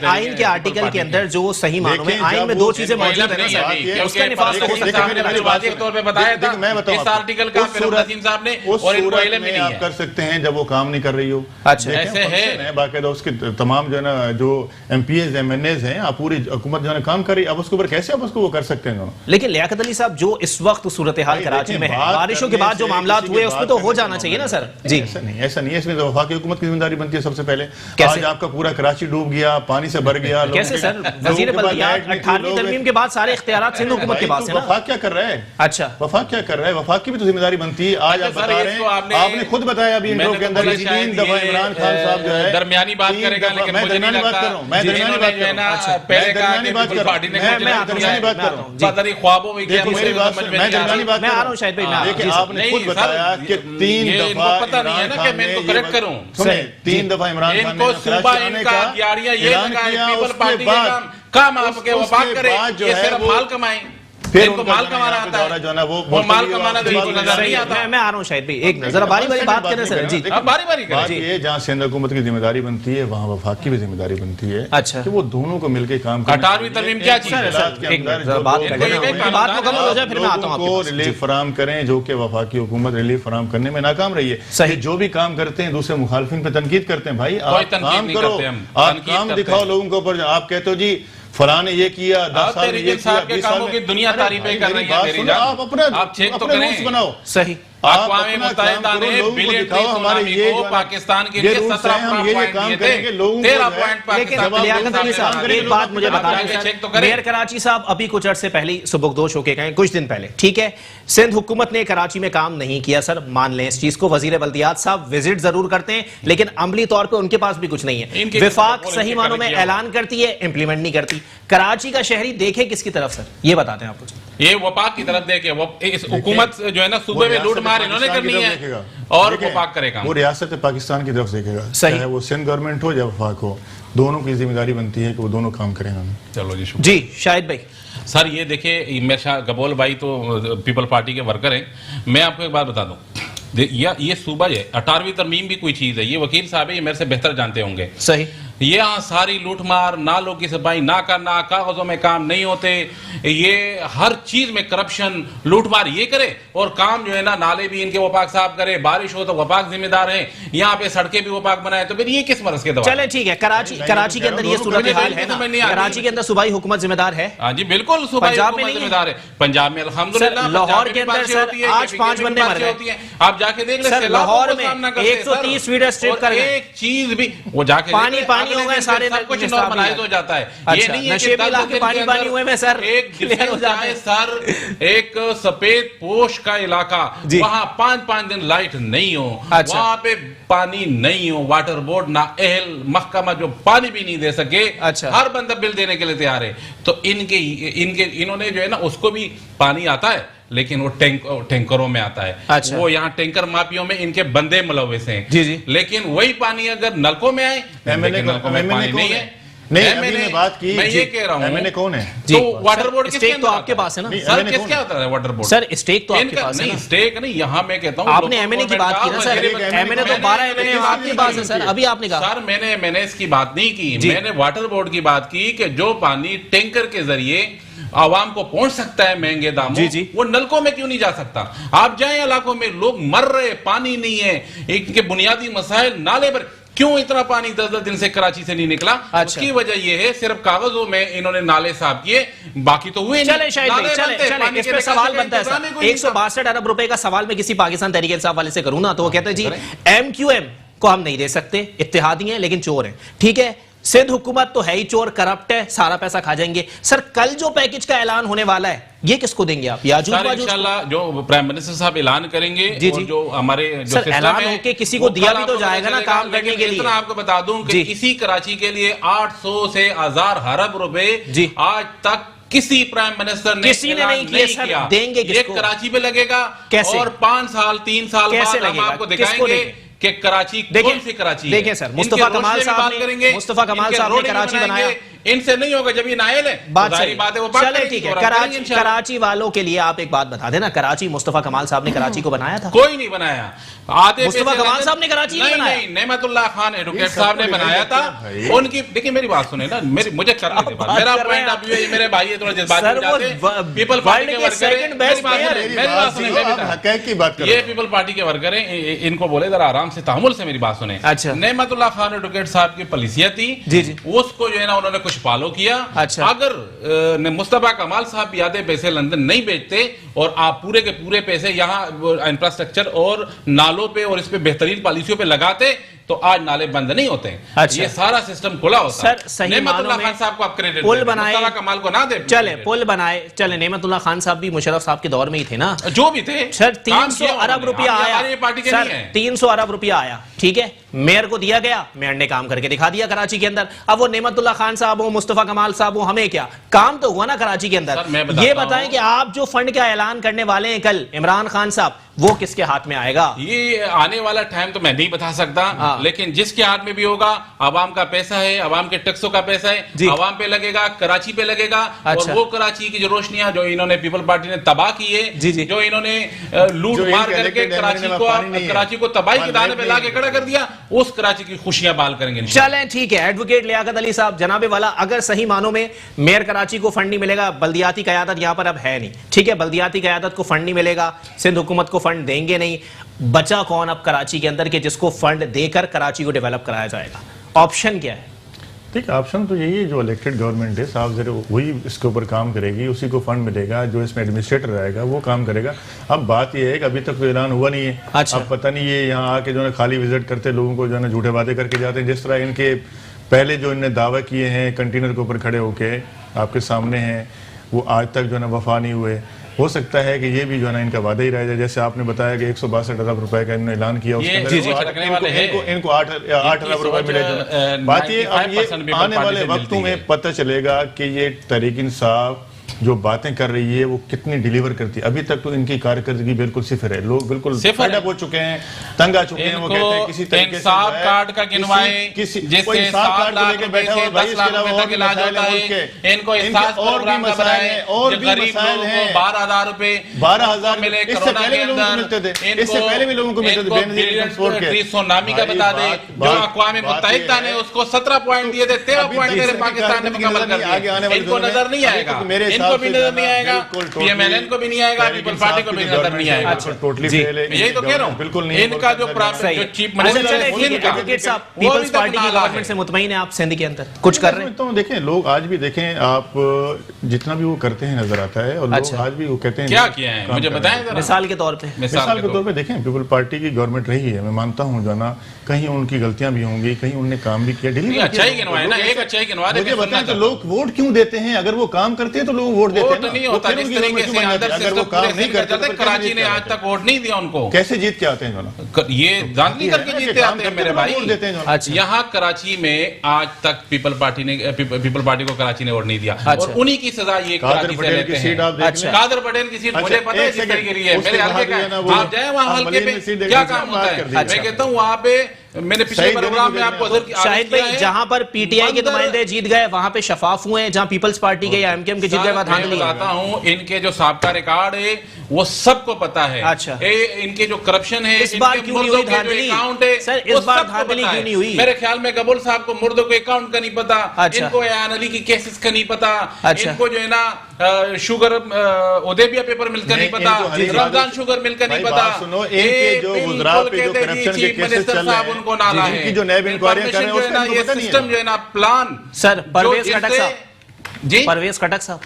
आइन के आर्टिकल के अंदर जो सही मानों में आइन में दो चीजें मौजूद है ना सर, उसका निफाज तो हो सकता है। मैं बताऊं इस आर्टिकल का नसीम साहब ने और इनको इल्म भी नहीं आप है। कर सकते हैं जब वो काम नहीं कर रही हो। अच्छा, ऐसे है बाकायदा उसके तमाम जो है ना जो एमपीएज एमएनएज हैं, आप पूरी हुकूमत जो है काम कर रही है, अब उसके ऊपर कैसे आप उसको वो कर सकते हैं? लेकिन लियाकत अली साहब, जो इस वक्त सूरत हाल कराची में है, बारिशों के बाद जो मामला हुए उसमें तो हो जाना चाहिए ना सर? जी, ऐसा नहीं है, इसमें तो वफाकी हुकूमत की जिम्मेदारी बनती है सबसे पहले। आज आपका पूरा कराची डूब गया, पानी से भर गया। कैसे सर? वजीर बल्दियात 18वीं तरमीम के बाद सारे इख्तियारात सिंध हुकूमत के पास है ना। वफाक क्या कर रहा है? अच्छा, वफाक क्या कर रहा है? वफाक की भी तो जिम्मेदारी बनती है। आज आप बता रहे हैं, आपने खुद बताया अभी इंट्रो के अंदर 3 दफा इमरान खान साहब जो है दरमियानी बात करेगा, लेकिन मैं दरमियानी बात कर रहा हूं, मैं दरमियानी बात कर रहा हूं, पहले दरमियानी बात कर रहा हूं, मैं दरमियानी बात कर रहा हूं। पता नहीं ख्वाबों में क्या, मेरी बात मैं दरमियानी बात मैं आ रहा हूं शायद भाई। देखिए आपने खुद बताया कि 3 दफा पता नहीं है ना कि मैं इनको करेक्ट करूं। सुनिए, 3 दफा इमरान खान इनको सुबह इनका दिहाड़ियां ये लगाए, पीपल पार्टी का काम आपके वफाक करे, ये सिर्फ माल कमाएं। फिर इनको माल कमाना आता है, जो है ना वो माल कमाना बिल्कुल नजर नहीं आता। मैं आ रहा हूं शायद भाई, एक जरा बारी बारी बात करें सर। जी, अब बारी बारी बात ये, जहाँ सिंध हुकूमत की जिम्मेदारी बनती है वहाँ वफाक की भी जिम्मेदारी बनती है। अच्छा, कि वो दोनों को मिलकर काम करें। 18वीं तरमीम क्या चीज है? रिलीफ फराम करें, जो कि वफाकी हुकूमत रिलीफ फराम करने में नाकाम रही है। सही, जो भी काम करते हैं दूसरे मुखालफिन पे तनकीद करते हैं। भाई आप काम करो, आप काम दिखाओ लोगों के ऊपर। आप कहते हो जी फलां ने ये किया, 10 साल में ये किया, 20 साल में, दुनिया तारीफें कर रही है। आप अपना चेक तो करें, बनाओ। सही, अक़वाम मुत्तहिदा ने बिलियन हमारे ये पाकिस्तान के लिए 17 पॉइंट दिए थे, 13 पॉइंट पाकिस्तान। एक बात मुझे बता दें, मेयर कराची साहब अभी कुछ अर्से पहले ही सुबुकदोश होके गए, कुछ दिन पहले, ठीक है। सिंध हुकूमत ने कराची में काम नहीं किया सर, मान लें इस चीज को। वजीर बल्दियात साहब विजिट जरूर करते हैं, लेकिन अमली तौर पर उनके पास भी कुछ नहीं है। विफाक सही मानों में ऐलान करती है, इंप्लीमेंट नहीं करती। कराची का शहरी देखे किसकी तरफ सर, ये बताते हैं आप मुझे। ये वफाक की तरफ देखे, इस हुकूमत जो है ना सूबे में लूट मार इन्होंने करनी है और वफाक करेगा, वो रियासत पाकिस्तान की तरफ देखेगा। चाहे वो सिंध गवर्नमेंट हो या वफाक हो, दोनों की जिम्मेदारी बनती है कि वो दोनों काम करेंगे। चलो जी शाहिद भाई। सर ये देखिए, मेरे शाह गबोल भाई तो पीपल पार्टी के वर्कर हैं। मैं आपको एक बात बता दूं, ये सूबा है, 18वीं तरमीम भी कोई चीज है। ये वकील साहब है, ये मेरे से बेहतर जानते होंगे। सही, ये यहाँ सारी लूटमार, नालों की सफाई ना करना, कागजों में काम नहीं होते, ये हर चीज में करप्शन, लूटमार ये करे, और काम जो है ना नाले भी इनके वफाक साहब करे, बारिश हो तो वफाक जिम्मेदार है, यहाँ पे सड़कें भी वफाक बनाए, तो फिर ये किस मरज के दवा? चले ठीक है, कराची के अंदर ये सूरत हाल है ना, कराची के अंदर सूबाई हुकूमत जिम्मेदार है। हाँ जी बिल्कुल, सूबाई हुकूमत जिम्मेदार है। पंजाब में अल्हम्दुलिल्लाह, लाहौर के अंदर सर आज 5 बंदे मर गए। आप जाके देख ले, लाहौर में 130 फीट स्ट्रिप कर गए, एक चीज भी वो जाके पानी हो गए, सारे कुछ नॉर्मलाइज हो जाता है। ये नहीं है कि पानी हुए में सर एक क्लियर हो जाए सर, एक सफेद पोश का इलाका, वहां 5-5 दिन लाइट नहीं हो, वहां पे पानी नहीं हो, वाटर बोर्ड ना अहल महकमा जो पानी भी नहीं दे सके, हर बंदा बिल देने के लिए तैयार है। तो इन्होंने जो है ना उसको भी पानी आता है, लेकिन वो टैंकरों में आता है। वो यहाँ टैंकर माफियों में इनके बंदे मुलविस हैं। जी। लेकिन वही पानी अगर नलकों में आए, नलकों में पानी नहीं है। मैंने बात की, मैं ये कह रहा हूँ, एमएनए कौन है? तो वाटर बोर्ड स्टेक तो आपके पास है ना सर, किसके आता है वाटर बोर्ड? सर स्टेक तो आपके पास है ना? स्टेक नहीं, यहाँ मैं कहता हूँ आपने एमएनए की बात की ना सर, एमएनए तो 12 एमएनए आपके पास है सर, अभी आपने कहा। सर मैंने एमएनए की बात नहीं की, मैंने वाटर बोर्ड की बात की कि जो पानी टैंकर के जरिए आवाम को पहुंच सकता है महंगे दामों, वो नलकों में क्यों नहीं जा सकता? आप जाए इलाकों में लोग मर रहे, पानी नहीं है, इनके बुनियादी मसाइल, नाले पर क्यों इतना पानी 10-10 दिन से कराची से नहीं निकला? उसकी वजह यह है सिर्फ कागजों में इन्होंने नाले साफ किए, बाकी तो हुए नहीं। चले इस पे सवाल बनता है सर, 162 अरब रुपए का सवाल मैं किसी पाकिस्तान तहरीक इंसाफ वाले से करूं ना, तो वो कहते हैं जी MQM को हम नहीं दे सकते, इत्तेहादी हैं लेकिन चोर हैं। ठीक है, सिंध हुकूमत तो है ही चोर, करप्ट है, सारा पैसा खा जाएंगे। सर कल जो पैकेज का ऐलान होने वाला है, ये किसको देंगे आप? इंशाल्लाह जो प्राइम मिनिस्टर साहब ऐलान करेंगे, जी। और जो हमारे जो ऐलान होके किसी को दिया भी तो जाएगा ना काम करने के लिए। इतना आपको बता दूं कि इसी कराची के लिए 800 से 1000 अरब रुपए आज तक किसी प्राइम मिनिस्टर ने किसी ने नहीं किया सर, देंगे ये किसको? कराची पे लगेगा। कैसे? और 5 साल 3 साल कैसे बाद हम लगेगा? आपको किसको दिखाएंगे देंगे? कि कराची कौन सी कराची है। देखिए सर, मुस्तफा कमाल साहब ने कराची बनाया, इनसे नहीं होगा जब ये नायल है। बात जाहिर सही। बात है, वो चले ठीक है, कराची वालों के लिए आप एक बात बता देना, कराची मुस्तफा कमाल साहब ने कराची को बनाया था? कोई नहीं बनाया। आधे मुस्तफा पैसे कमाल साहब ने कराची नहीं बनाया? नहीं, नेमतुल्लाह खान एडवोकेट साहब ने बनाया था। उनकी देखिए मेरी बात सुने ना, मुझे करने दे बात। मेरा पॉइंट ऑफ व्यू है, मेरे भाई है थोड़ा जज्बाती हो जाते हैं। पीपल पार्टी के वर्कर हैं, मेरी बात सुने, ये पीपल पार्टी के वर्कर हैं, इनको बोले जरा आराम से तहमुल से मेरी बात सुने। अच्छा। नेमतुल्लाह खान एडवोकेट साहब की पॉलिसियां थी, जी जी, उसको जो है ना उन्होंने कुछ फॉलो किया। अच्छा। अगर मुस्तफा कमाल साहब भी आधे पैसे लंदन नहीं बेचते और आप पूरे के पूरे पैसे यहाँ इंफ्रास्ट्रक्चर और नालों पे और इस पे बेहतरीन पॉलिसियों पे लगाते तो आज नाले बंद नहीं होते। अच्छा। ये सारा सिस्टम खुला होता। सर सही मानों में साहब को आप क्रेडिट पुल बनाए, मुस्तफा कमाल को ना दे। चले पुल बनाए, चले नेमतुल्लाह खान साहब भी मुशर्रफ साहब के दौर में ही थे ना, जो भी थे। सर 300 अरब रुपया आया, पार्टी के सर नहीं है। 300 अरब रुपया आया, ठीक है, मेयर को दिया गया, मेयर ने काम करके दिखा दिया कराची के अंदर। अब वो नेमतुल्लाह खान साहब हो, मुस्तफा कमाल साहब हो, हमें क्या काम तो हुआ ना कराची के अंदर। ये बताएं कि आप जो फंड का ऐलान करने वाले हैं कल, इमरान खान साहब, वो किसके हाथ में आएगा? ये आने वाला टाइम तो मैं नहीं बता सकता, लेकिन जिसके हाथ में भी होगा, आवाम का पैसा है, आवाम के टैक्सों का पैसा है, आवाम पे लगेगा, कराची पे लगेगा। अच्छा। और वो कराची की जो रोशनियां जो इन्होंने पीपल पार्टी ने तबाह की है, जो इन्होंने लूट मार करके कराची को तबाही के दाने पे लाके खड़ा कर दिया, उस कराची की खुशियां बाल करेंगे। चलें ठीक है, एडवोकेट लियाकत अली साहब, जनाबे वाला, अगर सही मानों में मेयर कराची को फंड नहीं मिलेगा, बल्दियाती कयादत यहां पर अब है नहीं, ठीक है, बल्दियाती कयादत को फंड नहीं मिलेगा, सिंध हुकूमत को फंड देंगे नहीं, बचा कौन अब कराची के अंदर के जिसको फंड देकर कराची को डेवलप कराया जाएगा? ऑप्शन क्या है? ठीक, ऑप्शन तो यही है, जो इलेक्टेड गवर्नमेंट है साहब जरा वही इसके ऊपर काम करेगी, उसी को फंड मिलेगा, जो इसमें एडमिनिस्ट्रेटर रहेगा वो काम करेगा। अब बात यह है कि अभी तक तो ऐलान हुआ नहीं है। अच्छा। अब पता नहीं ये यहाँ आके जो है खाली विजिट करते लोगों को जो है झूठे वादे करके जाते हैं, जिस तरह इनके पहले जो इन्होंने दावा किए हैं कंटेनर के ऊपर खड़े होके आपके सामने हैं, वो आज तक जो है वफा नहीं हुए। हो सकता है कि ये भी जो है ना इनका वादा ही रह जाए, जैसे आपने बताया कि 162 अरब रुपए का इन्होंने ऐलान किया, इनको 8 अरब रुपए मिले। बात ये आने वाले वक्तों में पता चलेगा कि ये तहरीक इंसाफ जो बातें कर रही है वो कितनी डिलीवर करती है। अभी तक तो इनकी कारकर्दगी बिल्कुल सिफर है, लोग बिल्कुल फेड अप हो चुके हैं, तंग आ चुके हैं। वो कहते हैं किसी तरीके से कार्ड का गिनवाए, जिससे 7 लाख रुपए से 10 लाख रुपए तक इलाज होता है। इनको और भी मसाइल हैं, और भी मसाइल हैं। 12,000 रुपए 12,000 मिले इससे पहले भी लोगों को मिलते थे, इससे पहले भी लोगों को मिलते थे। सुनामी का बता दे, जो अक़वाम मुत्तहिदा ने उसको 17 पॉइंट दिए थे, 13 पॉइंट मेरे पाकिस्तान ने मुकम्मल कर दिए। इनको नजर नहीं आएगा, इनको भी नजर नहीं आएगा, पीएमएलएन को भी नहीं आएगा, पीपल पार्टी को भी नजर नहीं आएगा। टोटली यही तो कह रहा हूँ, बिल्कुल नहीं। इनका जो चीफ मिनिस्टर है, एडवोकेट साहब, पीपल्स पार्टी की गवर्नमेंट से मुतमईन है आप सिंध के अंदर कुछ कर रहे हैं? तो देखें, लोग आज भी देखें, आप जितना भी वो करते हैं नजर आता है, और लोग आज भी वो कहते हैं क्या किया है मुझे बताएं जरा। मिसाल के तौर पे देखें, पीपल पार्टी की गवर्नमेंट रही है, मैं मानता हूँ जो ना कहीं उनकी गलतियां भी होंगी, कहीं उन्होंने काम भी किया, अच्छा ही गिनवाए ना, एक अच्छा ही गिनवा दे। मुझे बताएं तो लोग वोट क्यों देते हैं? अगर वो काम करते हैं तो लोग वोट देते हैं ना। नहीं होता जिस तरीके से अगर वो काम नहीं करते, कराची ने आज तक वोट नहीं दिया उनको। कैसे जीत के आते हैं? ये धांधली करके जीतते आते हैं मेरे भाई। यहाँ कराची में आज तक पीपल पार्टी को कराची ने वोट नहीं दिया, और उन्हीं की सजा ये कादर पटेल की सीट आप देख लें। कादर पटेल की सीट मुझे पता है किस तरीके की है, मेरे हल्के का। आप जाए वहाँ हल्के पे क्या काम होता है, मैं कहता हूँ वहाँ पे मैंने पिछले प्रोग्राम में आपको शाहिद भाई, जहां पर पीटीआई के नुमाइंदे जीत गए वहां पे शफाफ हुए हैं, जहां पीपल्स पार्टी के या एमकेएम के जीत गए वहां धांधली। बताता हूं, इनके जो साबका रिकॉर्ड है वो सबको पता है। अच्छा, इनके जो करप्शन है, इस बार क्यों नहीं हुई धांधली? अकाउंट है सर, इस बार धांधली क्यों नहीं हुई? मेरे ख्याल में कबूल साहब को मुर्दों के अकाउंट का नहीं पता, इनको एयान अली की केसेस का नहीं पता, इनको जो है ना शुगर उदेबिया पेपर मिल का नहीं पता, रमजान शुगर मिल का नहीं पता। सुनो, इनके जो गुजरात पे जो करप्शन के केसेस चल रहे हैं, उनको नाला है, इनकी जो नैब इंक्वायरी कर रहे हैं उसका ये सिस्टम जो है ना प्लान। सर परवेज खटक साहब जी, परवेज खटक साहब,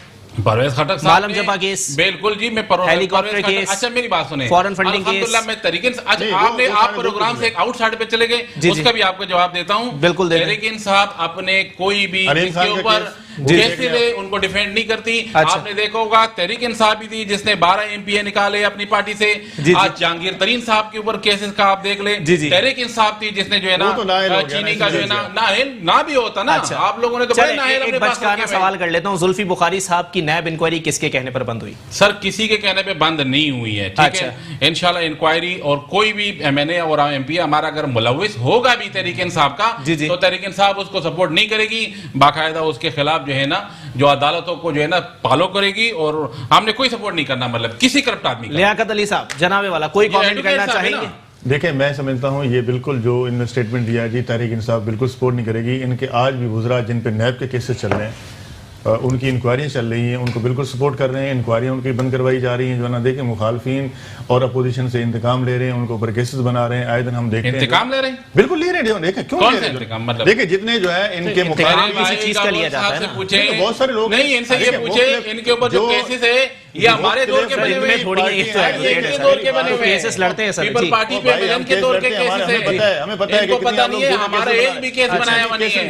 परवेज खटक साहब, मालम जबा केस, बिल्कुल जी, मैं हेलीकॉप्टर केस। अच्छा मेरी बात सुने, फॉरेन फंडिंग केस, अल्हम्दुलिल्लाह मैं तरीके से आज आपने आप प्रोग्राम से एक आउटसाइड पे चले गए, उसका भी आपको जवाब देता हूं। बिल्कुल। तहरीक इंसाफ अपने कोई भी जिसके ऊपर कैसे थे, उनको डिफेंड नहीं करती। अच्छा। आपने देखा होगा तहरीक इंसाफ भी थी जिसने 12 एमपीए निकाले अपनी पार्टी से। आज जहांगीर तरीन साहब के ऊपर केसेस का आप देख ले। तहरीक इंसाफ थी जिसने जो है ना चीनी का जो है ना नाहिल ना भी होता ना। आप लोगों ने तो बड़े नाहिल अपने पास रखे हुए। सवाल कर लेता हूं, जुल्फी बुखारी साहब की नैब इंक्वायरी किसके कहने पर बंद हुई? सर किसी के कहने पे बंद नहीं हुई है, ठीक है। इंशाल्लाह इंक्वायरी और कोई भी एमएनए और एमपी हमारा अगर मुलविस होगा भी तहरीक इंसाफ का तो तहरीक इंसाफ उसको सपोर्ट नहीं करेगी, बाकायदा उसके खिलाफ जो है ना जो अदालतों को जो है ना फॉलो करेगी। और हमने कोई सपोर्ट नहीं करना, मतलब किसी करप्ट आदमी का। लियाकत अली साहब जनाबे वाला कोई कमेंट करना चाहेंगे? देखिए मैं समझता हूँ ये बिल्कुल जो इन्होंने स्टेटमेंट दिया जी तहरीक इंसाफ बिल्कुल सपोर्ट नहीं करेगी। इनके आज भी गुजरा जिन पे नैब के केसेस चल रहे हैं, उनकी इंक्वायरियाँ चल रही हैं, उनको बिल्कुल सपोर्ट कर रहे हैं। इंक्वायरियाँ उनकी बंद करवाई जा रही हैं जो ना देखें मुखालफिन और अपोजिशन से इंतकाम ले रहे हैं, उनको ऊपर केसेस बना रहे हैं। आए दिन हम देखते हैं इंतकाम ले रहे हैं, बिल्कुल ले रहे हैं। देखें क्यों ले रहे हैं, मतलब देखिए जितने जो है इनके किसी चीज का लिया जाता है ना, बहुत सारे लोग नहीं इनसे ये पूछे इनके ऊपर जो केसेस है ये हमारे दौर के बने हुए थोड़ी इनके दौर के बने हुए केसेस लड़ते हैं सर। पीपल पार्टी पे इनके दौर के केसेस है, हमें पता है इनको पता नहीं है हमारे एक भी केस बनाया हुआ नहीं है।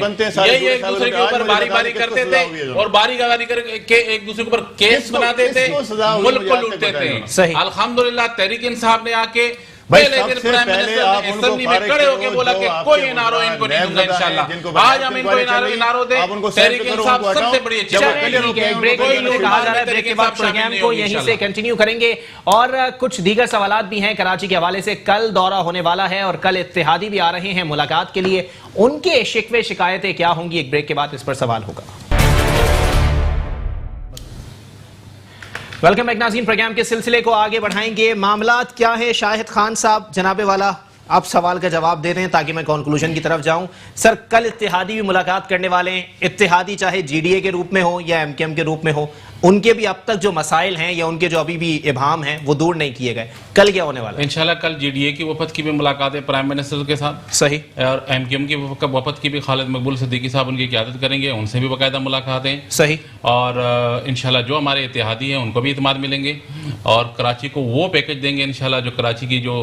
ये एक दूसरे के ऊपर बारी बारी करते थे और बारी करके एक दूसरे के ऊपर केस बनाते थे, मुल्क को लूटते थे। अल्हम्दुलिल्लाह तहरीक इंसाफ ने आके पहले दिन प्राइम मिनिस्टर ने असेंबली में खड़े होकर बोला कि कोई इनारो इनको नहीं दूंगा इंशाल्लाह। आज हम इनको इनारो दें, तहरीक इंसाफ सबसे बड़ी अच्छी बात है। ब्रेक के बाद प्रोग्राम को यहीं से कंटिन्यू करेंगे और कुछ दीगर सवालात भी हैं कराची के हवाले से। कल दौरा होने वाला है और कल इत्तेहादी भी आ रहे हैं मुलाकात के लिए, उनके शिकवे शिकायतें क्या होंगी, एक ब्रेक के बाद इस पर सवाल होगा। वेलकम बैक नाज़रीन, प्रोग्राम के सिलसिले को आगे बढ़ाएंगे। मामलात क्या है शाहिद खान साहब जनाबे वाला, आप सवाल का जवाब दे दें ताकि मैं कंक्लूजन की तरफ जाऊं। सर कल इत्तेहादी भी मुलाकात करने वाले हैं, इत्तेहादी चाहे जीडीए के रूप में हो या एमकेएम के रूप में हो, उनके भी अब तक जो मसाइल हैं या उनके जो अभी भी इबाम हैं वो दूर नहीं किए गए। कल क्या होने वाला है? इंशाल्लाह कल जीडीए की वफद की भी मुलाकात है प्राइम मिनिस्टर के साथ, सही, और एमकेएम की वफद की भी खालिद मकबूल सिद्दीकी साहब उनकी क़यादत करेंगे, उनसे भी बाकायदा मुलाकातें, सही। और इंशाल्लाह जो हमारे इत्तेहादी हैं उनको भी इत्मीनान मिलेंगे और कराची को वो पैकेज देंगे इंशाल्लाह जो कराची की जो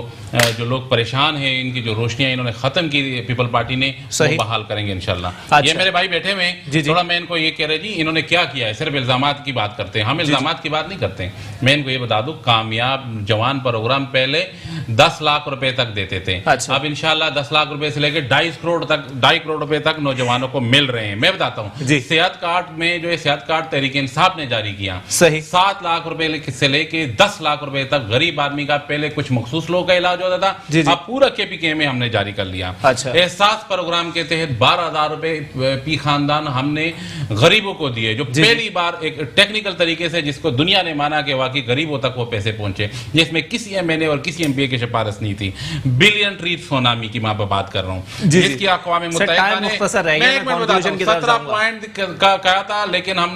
लोग परेशान हैं, इनकी जो रोशनियां इन्होंने खत्म की पीपल पार्टी ने, वो बहाल करेंगे इंशाल्लाह। ये मेरे भाई बैठे हुए हैं, थोड़ा मैं इनको ये कह रहे जी इन्होंने क्या किया है, सिर्फ इल्जामात की बात करते हैं, हम इल्जामात की बात नहीं करते हैं। मैं इनको ये बता दूं कामयाब जवान प्रोग्राम पहले 10 लाख रुपए तक देते थे, अब इंशाल्लाह 10 लाख रुपए से लेकर 2.5 करोड़ रुपए तक नौजवानों को मिल रहे हैं। मैं बताता हूँ सेहत कार्ड में जो सेहत कार्ड तहरीक इंसाफ ने जारी किया, सही, 7 लाख रुपए से लेके 10 लाख रुपए तक गरीब आदमी का पहले कुछ मखसूस लोगों का इलाज होता था, अब पूरा केपीके में हमने जारी कर लिया। एहसास प्रोग्राम के तहत 12,000 रुपए पी खानदान हमने गरीबों को दिए, जो पहली बार एक टेक्निकल तरीके से जिसको दुनिया ने माना कि वाकई गरीबों तक वो पैसे पहुंचे, जिसमें किसी एमएनए और किसी एमपीए की सिफारिश नहीं थी। बिलियन ट्री सोनामी की मैं बात कर रहा हूँ जिसकी अक़वाम मुत्तहिदा ने 17 पॉइंट कहा था, लेकिन हम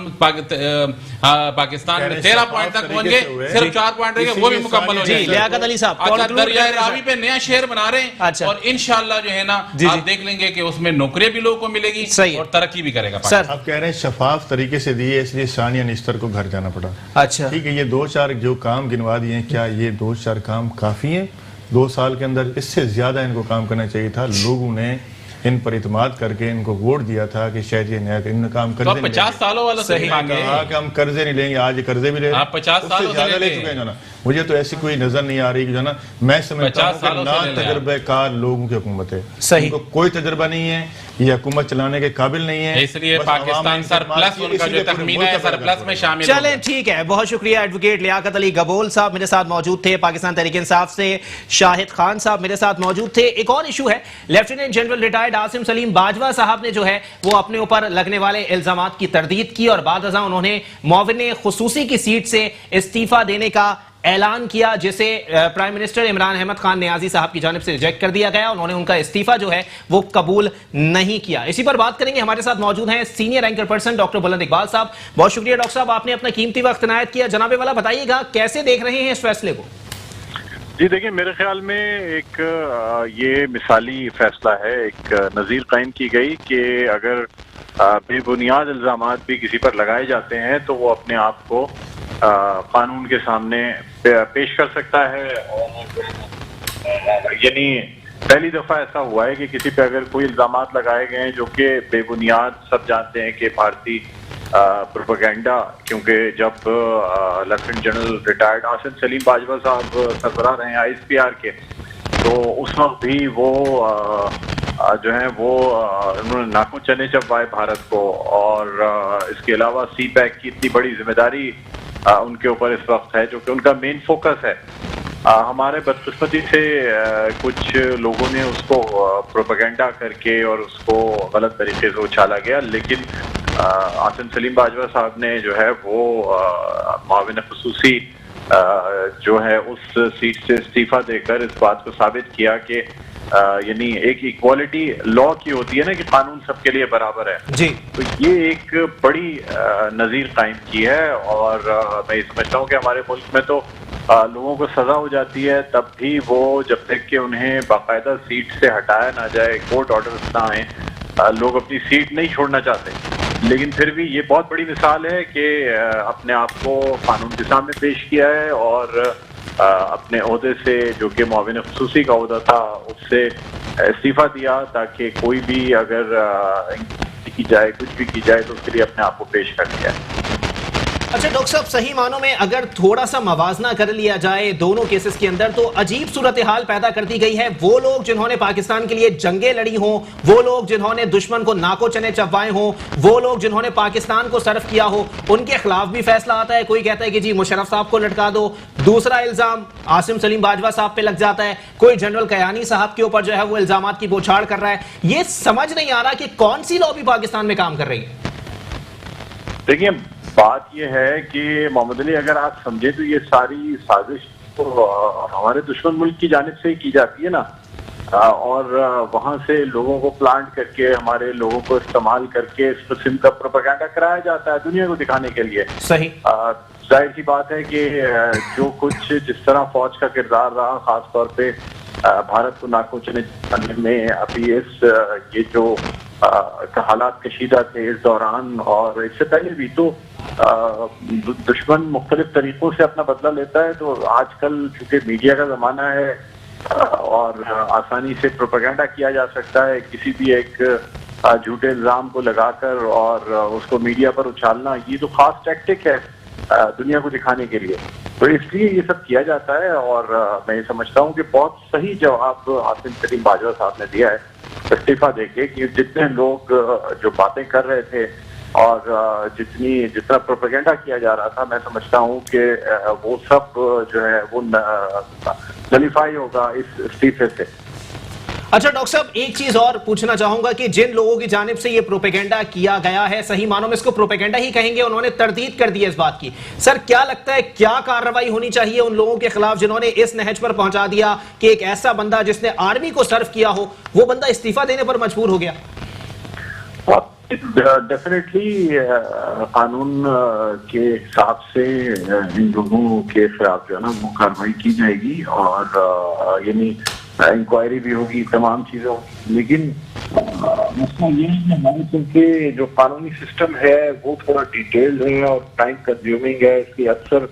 पाकिस्तान में 13 पॉइंट तक पहुंच गए, सिर्फ 4 पॉइंट रह गए, वो भी मुकम्मल हो गए। लियाकत अली साहब दरियाए रावी पे नया शहर बना रहे हैं और इंशाल्लाह जो है ना आप देख लेंगे कि उसमें नौकरियां भी लोगों को मिलेगी और तरक्की भी करेगा। सर आप कह रहे हैं शफाफ तरीके से दिए इसलिए सानिया निस्तर को घर जाना पड़ा। अच्छा ठीक है, ये 2-4 जो काम गिनवा दिए हैं, क्या ये 2-4 काम काफी हैं? 2 साल के अंदर इससे ज्यादा इनको काम करना चाहिए था। लोगों ने इन पर इत्मीनान करके इनको वोट दिया था कि शायद ये नया इन काम कर्जे तो 50 सालों वाला सही कहा कि हम कर्जे नहीं लेंगे, आज कर्जे भी ले, आप 50 सालों ज्यादा ले चुके हैं ना। मुझे तो ऐसी कोई नजर नहीं आ रही कि जो ना मैं समझता हूं कि ना तजर्बेकार लोगों की हुकूमत है, सही, उनको कोई तजर्बा नहीं है, ये हुकूमत चलाने के काबिल नहीं है, इसलिए पाकिस्तान सरप्लस उनका जो तखमीना है सरप्लस में शामिल। चलें ठीक है, बहुत शुक्रिया। एडवोकेट लियाकत अली गबोल साहब मेरे साथ मौजूद थे, पाकिस्तान तहरीक इंसाफ से शाहिद खान साहब मेरे साथ मौजूद थे। एक और इशू है, lieutenant general retired Asim Salim Bajwa साहब ने जो है वो अपने ऊपर लगने वाले इल्जामात की तरदीद की और बाद अज़ां उन्होंने मुआविन खुसूसी की सीट से इस्तीफा देने का ऐलान किया, जिसे प्राइम मिनिस्टर इमरान अहमद खान नियाजी साहब की जानिब से रिजेक्ट कर दिया गया। उन्होंने उनका इस्तीफा जो है वो कबूल नहीं किया। इसी पर बात करेंगे, हमारे साथ मौजूद हैं सीनियर एंकर पर्सन डॉक्टर बुलंद इकबाल साहब। बहुत शुक्रिया डॉक्टर साहब, आपने अपना कीमती वक्त इनायत किया। जनाबे वाला बताइएगा कैसे देख रहे हैं इस फैसले को? जी देखिए, मेरे ख्याल में एक ये मिसाली फैसला है, एक नज़ीर कायम की गई कि अगर बेबुनियाद इल्ज़ामात भी किसी पर लगाए जाते हैं तो वो अपने आप को कानून के सामने पेश कर सकता है। और यानी पहली दफ़ा ऐसा हुआ है कि किसी पे अगर कोई इल्ज़ामात लगाए गए हैं जो कि बेबुनियाद, सब जानते हैं कि भारतीय प्रोपेगेंडा, क्योंकि जब lieutenant general retired Asim Salim Bajwa साहब सरबराह रहे ISPR के, तो उस वक्त भी वो जो है वो उन्होंने नाकों चने चबवाए भारत को, और इसके अलावा CPEC की इतनी बड़ी जिम्मेदारी उनके ऊपर इस वक्त है, जो कि उनका मेन फोकस है। हमारे बदकिस्मती से कुछ लोगों ने उसको प्रोपेगेंडा करके और उसको गलत तरीके से उछाला गया, लेकिन आसिम सलीम बाजवा साहब ने जो है वो मुआविन खुसूसी जो है उस सीट से इस्तीफा देकर इस बात को साबित किया कि यानी एक इक्वालिटी लॉ की होती है ना, कि कानून सबके लिए बराबर है जी। तो ये एक बड़ी नज़ीर कायम की है। और मैं ये समझता हूँ कि हमारे मुल्क में तो लोगों को सजा हो जाती है, तब भी वो जब तक कि उन्हें बाकायदा सीट से हटाया ना जाए, कोर्ट ऑर्डर्स ना आए, लोग अपनी सीट नहीं छोड़ना चाहते। लेकिन फिर भी ये बहुत बड़ी मिसाल है कि अपने आप को कानून के सामने पेश किया है और अपने ओहदे से, जो कि मुआविन खुसूसी का ओहदा था, उससे इस्तीफा दिया, ताकि कोई भी अगर की जाए, कुछ भी की जाए, तो उसके लिए अपने आप को पेश कर दिया। अच्छा डॉक्टर साहब, सही मानों में अगर थोड़ा सा मवाजना कर लिया जाए दोनों केसेस के अंदर, तो अजीब सूरत हाल पैदा कर दी गई है। वो लोग जिन्होंने पाकिस्तान के लिए जंगें लड़ी हों, वो लोग जिन्होंने दुश्मन को नाको चने चबवाए हों, वो लोग जिन्होंने पाकिस्तान को सर्व किया हो, उनके खिलाफ भी फैसला आता है। कोई कहता है कि जी मुशर्रफ साहब को लटका दो, दूसरा इल्जाम आसिम सलीम बाजवा साहब पे लग जाता है, कोई जनरल कयानी साहब के ऊपर जो है वो इल्जामात की बौछार कर रहा है। ये समझ नहीं आ रहा कि कौन सी लॉबी पाकिस्तान में काम कर रही है। देखिए, बात यह है कि मोहम्मद अली, अगर आप समझे तो ये सारी साजिश तो हमारे दुश्मन मुल्क की जानिब से ही की जाती है ना, और वहां से लोगों को प्लांट करके, हमारे लोगों को इस्तेमाल करके इस किस्म का प्रोपेगेंडा कराया जाता है दुनिया को दिखाने के लिए। सही जाहिर सी बात है कि जो कुछ जिस तरह फौज का किरदार रहा, खास तौर पे भारत को नाको चने चबाने में, अभी ये जो हालात कशीदा थे इस दौरान और इससे पहले भी, तो दुश्मन मुख्तलिफ तरीकों से अपना बदला लेता है। तो आजकल चूंकि मीडिया का जमाना है और आसानी से प्रोपेगेंडा किया जा सकता है, किसी भी एक झूठे इल्जाम को लगाकर और उसको मीडिया पर उछालना, ये तो खास टैक्टिक है दुनिया को दिखाने के लिए। तो इसलिए ये सब किया जाता है, और मैं ये समझता हूँ कि बहुत सही जवाब आसिम सलीम बाजवा साहब ने दिया है इस्तीफा देके, कि जितने लोग जो बातें कर रहे थे और जितना प्रोपेगेंडा किया जा रहा था, मैं समझता हूँ कि वो सब जो है वो नलिफाई होगा इस इस्तीफे से। अच्छा डॉक्टर साहब, एक चीज और पूछना चाहूंगा कि जिन लोगों की जानिब से ये प्रोपेगेंडा किया गया है, सही मानों में इसको प्रोपेगेंडा ही कहेंगे, उन्होंने तरदीद कर दी है इस बात की। सर, क्या लगता है क्या कार्रवाई होनी चाहिए उन लोगों के खिलाफ जिन्होंने इस नहज पर पहुंचा दिया कि एक ऐसा बंदा जिसने आर्मी को सर्व किया हो, वो बंदा इस्तीफा देने पर मजबूर हो गया? डेफिनेटली कानून के हिसाब से इन लोगों के खिलाफ जो है ना वो कार्रवाई की जाएगी, और यानी इंक्वायरी भी होगी, तमाम चीजें होगी। लेकिन मसला ये है कि हमारे चूंकि जो कानूनी सिस्टम है वो थोड़ा डिटेल्ड है और टाइम कंज्यूमिंग है। इसकी अक्सर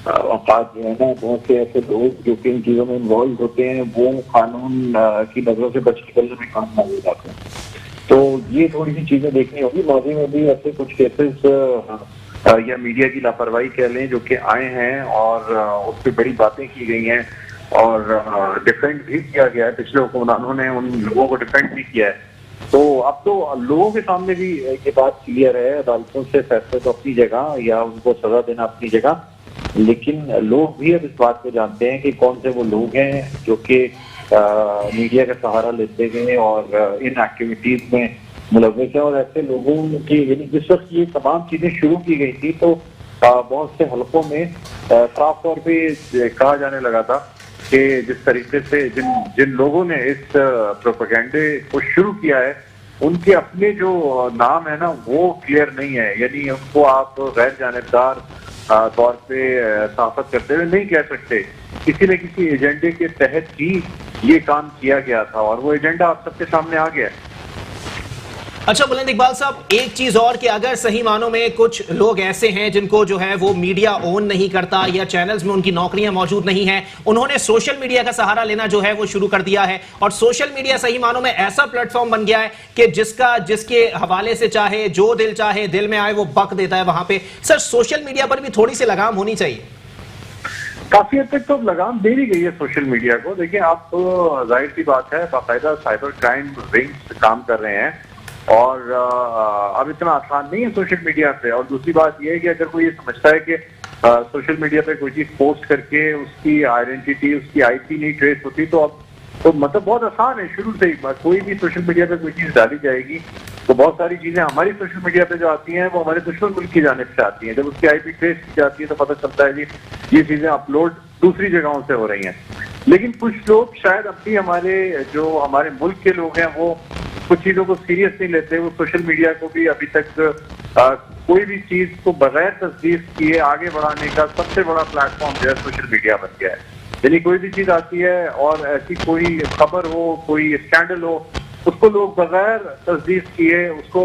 औकात जो है ना, बहुत से ऐसे लोग जो कि इन चीजों में इन्वॉल्व होते हैं, वो कानून की नजरों से बच निकलने में कामयाब हो जाते हैं। तो ये थोड़ी सी चीजें देखनी होगी। माजी में भी ऐसे कुछ केसेस या मीडिया की लापरवाही कह लें जो कि आए हैं, और उस पर बड़ी बातें की गई हैं और डिफेंड भी किया गया है। पिछले हुक्मरानों ने उन लोगों को डिफेंड भी किया है। तो अब तो लोगों के सामने भी ये बात क्लियर है, अदालतों से फैसले तो अपनी जगह या उनको सजा देना अपनी जगह, लेकिन लोग भी अब इस बात को जानते हैं कि कौन से वो लोग हैं जो कि मीडिया का सहारा लेते हैं और इन एक्टिविटीज में मुलव्वस है। और ऐसे लोगों की, यानी जिस वक्त ये तमाम चीजें शुरू की गई थी, तो बहुत से हलकों में साफ तौर पे कहा जाने लगा था कि जिस तरीके से जिन लोगों ने इस प्रोपेगेंडे को शुरू किया है, उनके अपने जो नाम है ना वो क्लियर नहीं है। यानी उनको आप गैर जानिबदार तौर पे साफत करते हुए नहीं कह सकते। किसी न किसी एजेंडे के तहत ही ये काम किया गया था और वो एजेंडा आप सबके सामने आ गया। अच्छा बुलंद इकबाल साहब, एक चीज और कि अगर सही मानों में कुछ लोग ऐसे हैं जिनको जो है वो मीडिया ओन नहीं करता या चैनल्स में उनकी नौकरियां मौजूद नहीं हैं, उन्होंने सोशल मीडिया का सहारा लेना जो है वो शुरू कर दिया है और सोशल मीडिया सही मानों में ऐसा प्लेटफॉर्म बन गया है कि जिसके हवाले से चाहे जो दिल में आए वो बक देता है वहां पे। सर, सोशल मीडिया पर भी थोड़ी सी लगाम होनी चाहिए। काफी हद तक तो लगाम दे दी गई है सोशल मीडिया को। देखिए, आप तो जाहिर सी बात है बाकायदा साइबर क्राइम विंग्स काम कर रहे हैं और अब इतना आसान नहीं है सोशल मीडिया पे। और दूसरी बात यह है कि अगर कोई ये समझता है कि सोशल मीडिया पे कोई चीज पोस्ट करके उसकी आइडेंटिटी, उसकी आईपी नहीं ट्रेस होती, तो अब तो मतलब बहुत आसान है शुरू से ही। कोई भी सोशल मीडिया पे कोई चीज डाली जाएगी तो बहुत सारी चीजें हमारी सोशल मीडिया पे जो आती हैं वो हमारे दुश्मन मुल्क की जानिब से आती हैं। जब उसकी आईपी ट्रेस की जाती है तो पता चलता है जी ये चीजें अपलोड दूसरी जगहों से हो रही हैं। लेकिन कुछ लोग शायद अपनी हमारे मुल्क के लोग हैं वो कुछ चीजों को सीरियस नहीं लेते। वो सोशल मीडिया को भी अभी तक कोई भी चीज को बगैर तस्दीक किए आगे बढ़ाने का सबसे बड़ा प्लेटफॉर्म जो है सोशल मीडिया बन गया है। यानी कोई भी चीज आती है और ऐसी कोई खबर हो, कोई स्कैंडल हो, उसको लोग बगैर तस्दीक किए उसको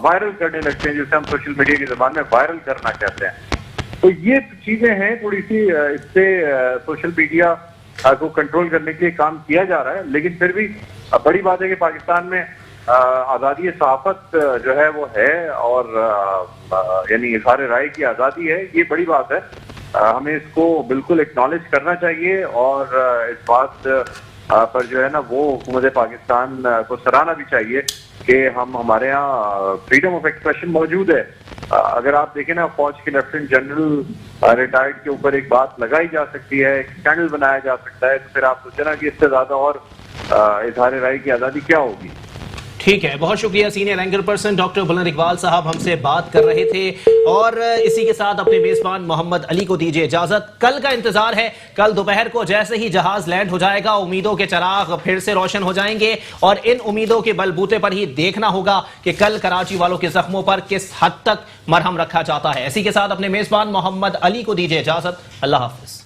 वायरल करने लगते हैं, जिसे हम सोशल मीडिया की ज़बान में वायरल करना कहते हैं। तो ये चीजें हैं थोड़ी सी, इससे सोशल मीडिया को कंट्रोल करने के लिए काम किया जा रहा है। लेकिन फिर भी बड़ी बात है कि पाकिस्तान में आज़ादी सहाफत जो है वो है और यानी इज़हार राय की आज़ादी है, ये बड़ी बात है। हमें इसको बिल्कुल एक्नॉलेज करना चाहिए और इस बात पर जो है ना वो हुकूमत पाकिस्तान को सराहना भी चाहिए कि हमारे यहाँ फ्रीडम ऑफ एक्सप्रेशन मौजूद है। अगर आप देखें ना, फौज के लेफ्टिनेंट जनरल रिटायर्ड के ऊपर एक बात लगाई जा सकती है, एक स्कैंडल बनाया जा सकता है, तो फिर आप सोचे ना कि इससे ज्यादा और इज़हार राय की आज़ादी क्या होगी। ठीक है, बहुत शुक्रिया। सीनियर एंकर पर्सन डॉक्टर बुलंद इकबाल साहब हमसे बात कर रहे थे और इसी के साथ अपने मेजबान मोहम्मद अली को दीजिए इजाजत। कल का इंतजार है, कल दोपहर को जैसे ही जहाज लैंड हो जाएगा उम्मीदों के चिराग फिर से रोशन हो जाएंगे और इन उम्मीदों के बलबूते पर ही देखना होगा कि कल कराची वालों के जख्मों पर किस हद तक मरहम रखा जाता है। इसी के साथ अपने मेजबान मोहम्मद अली को दीजिए इजाजत। अल्लाह हाफिज।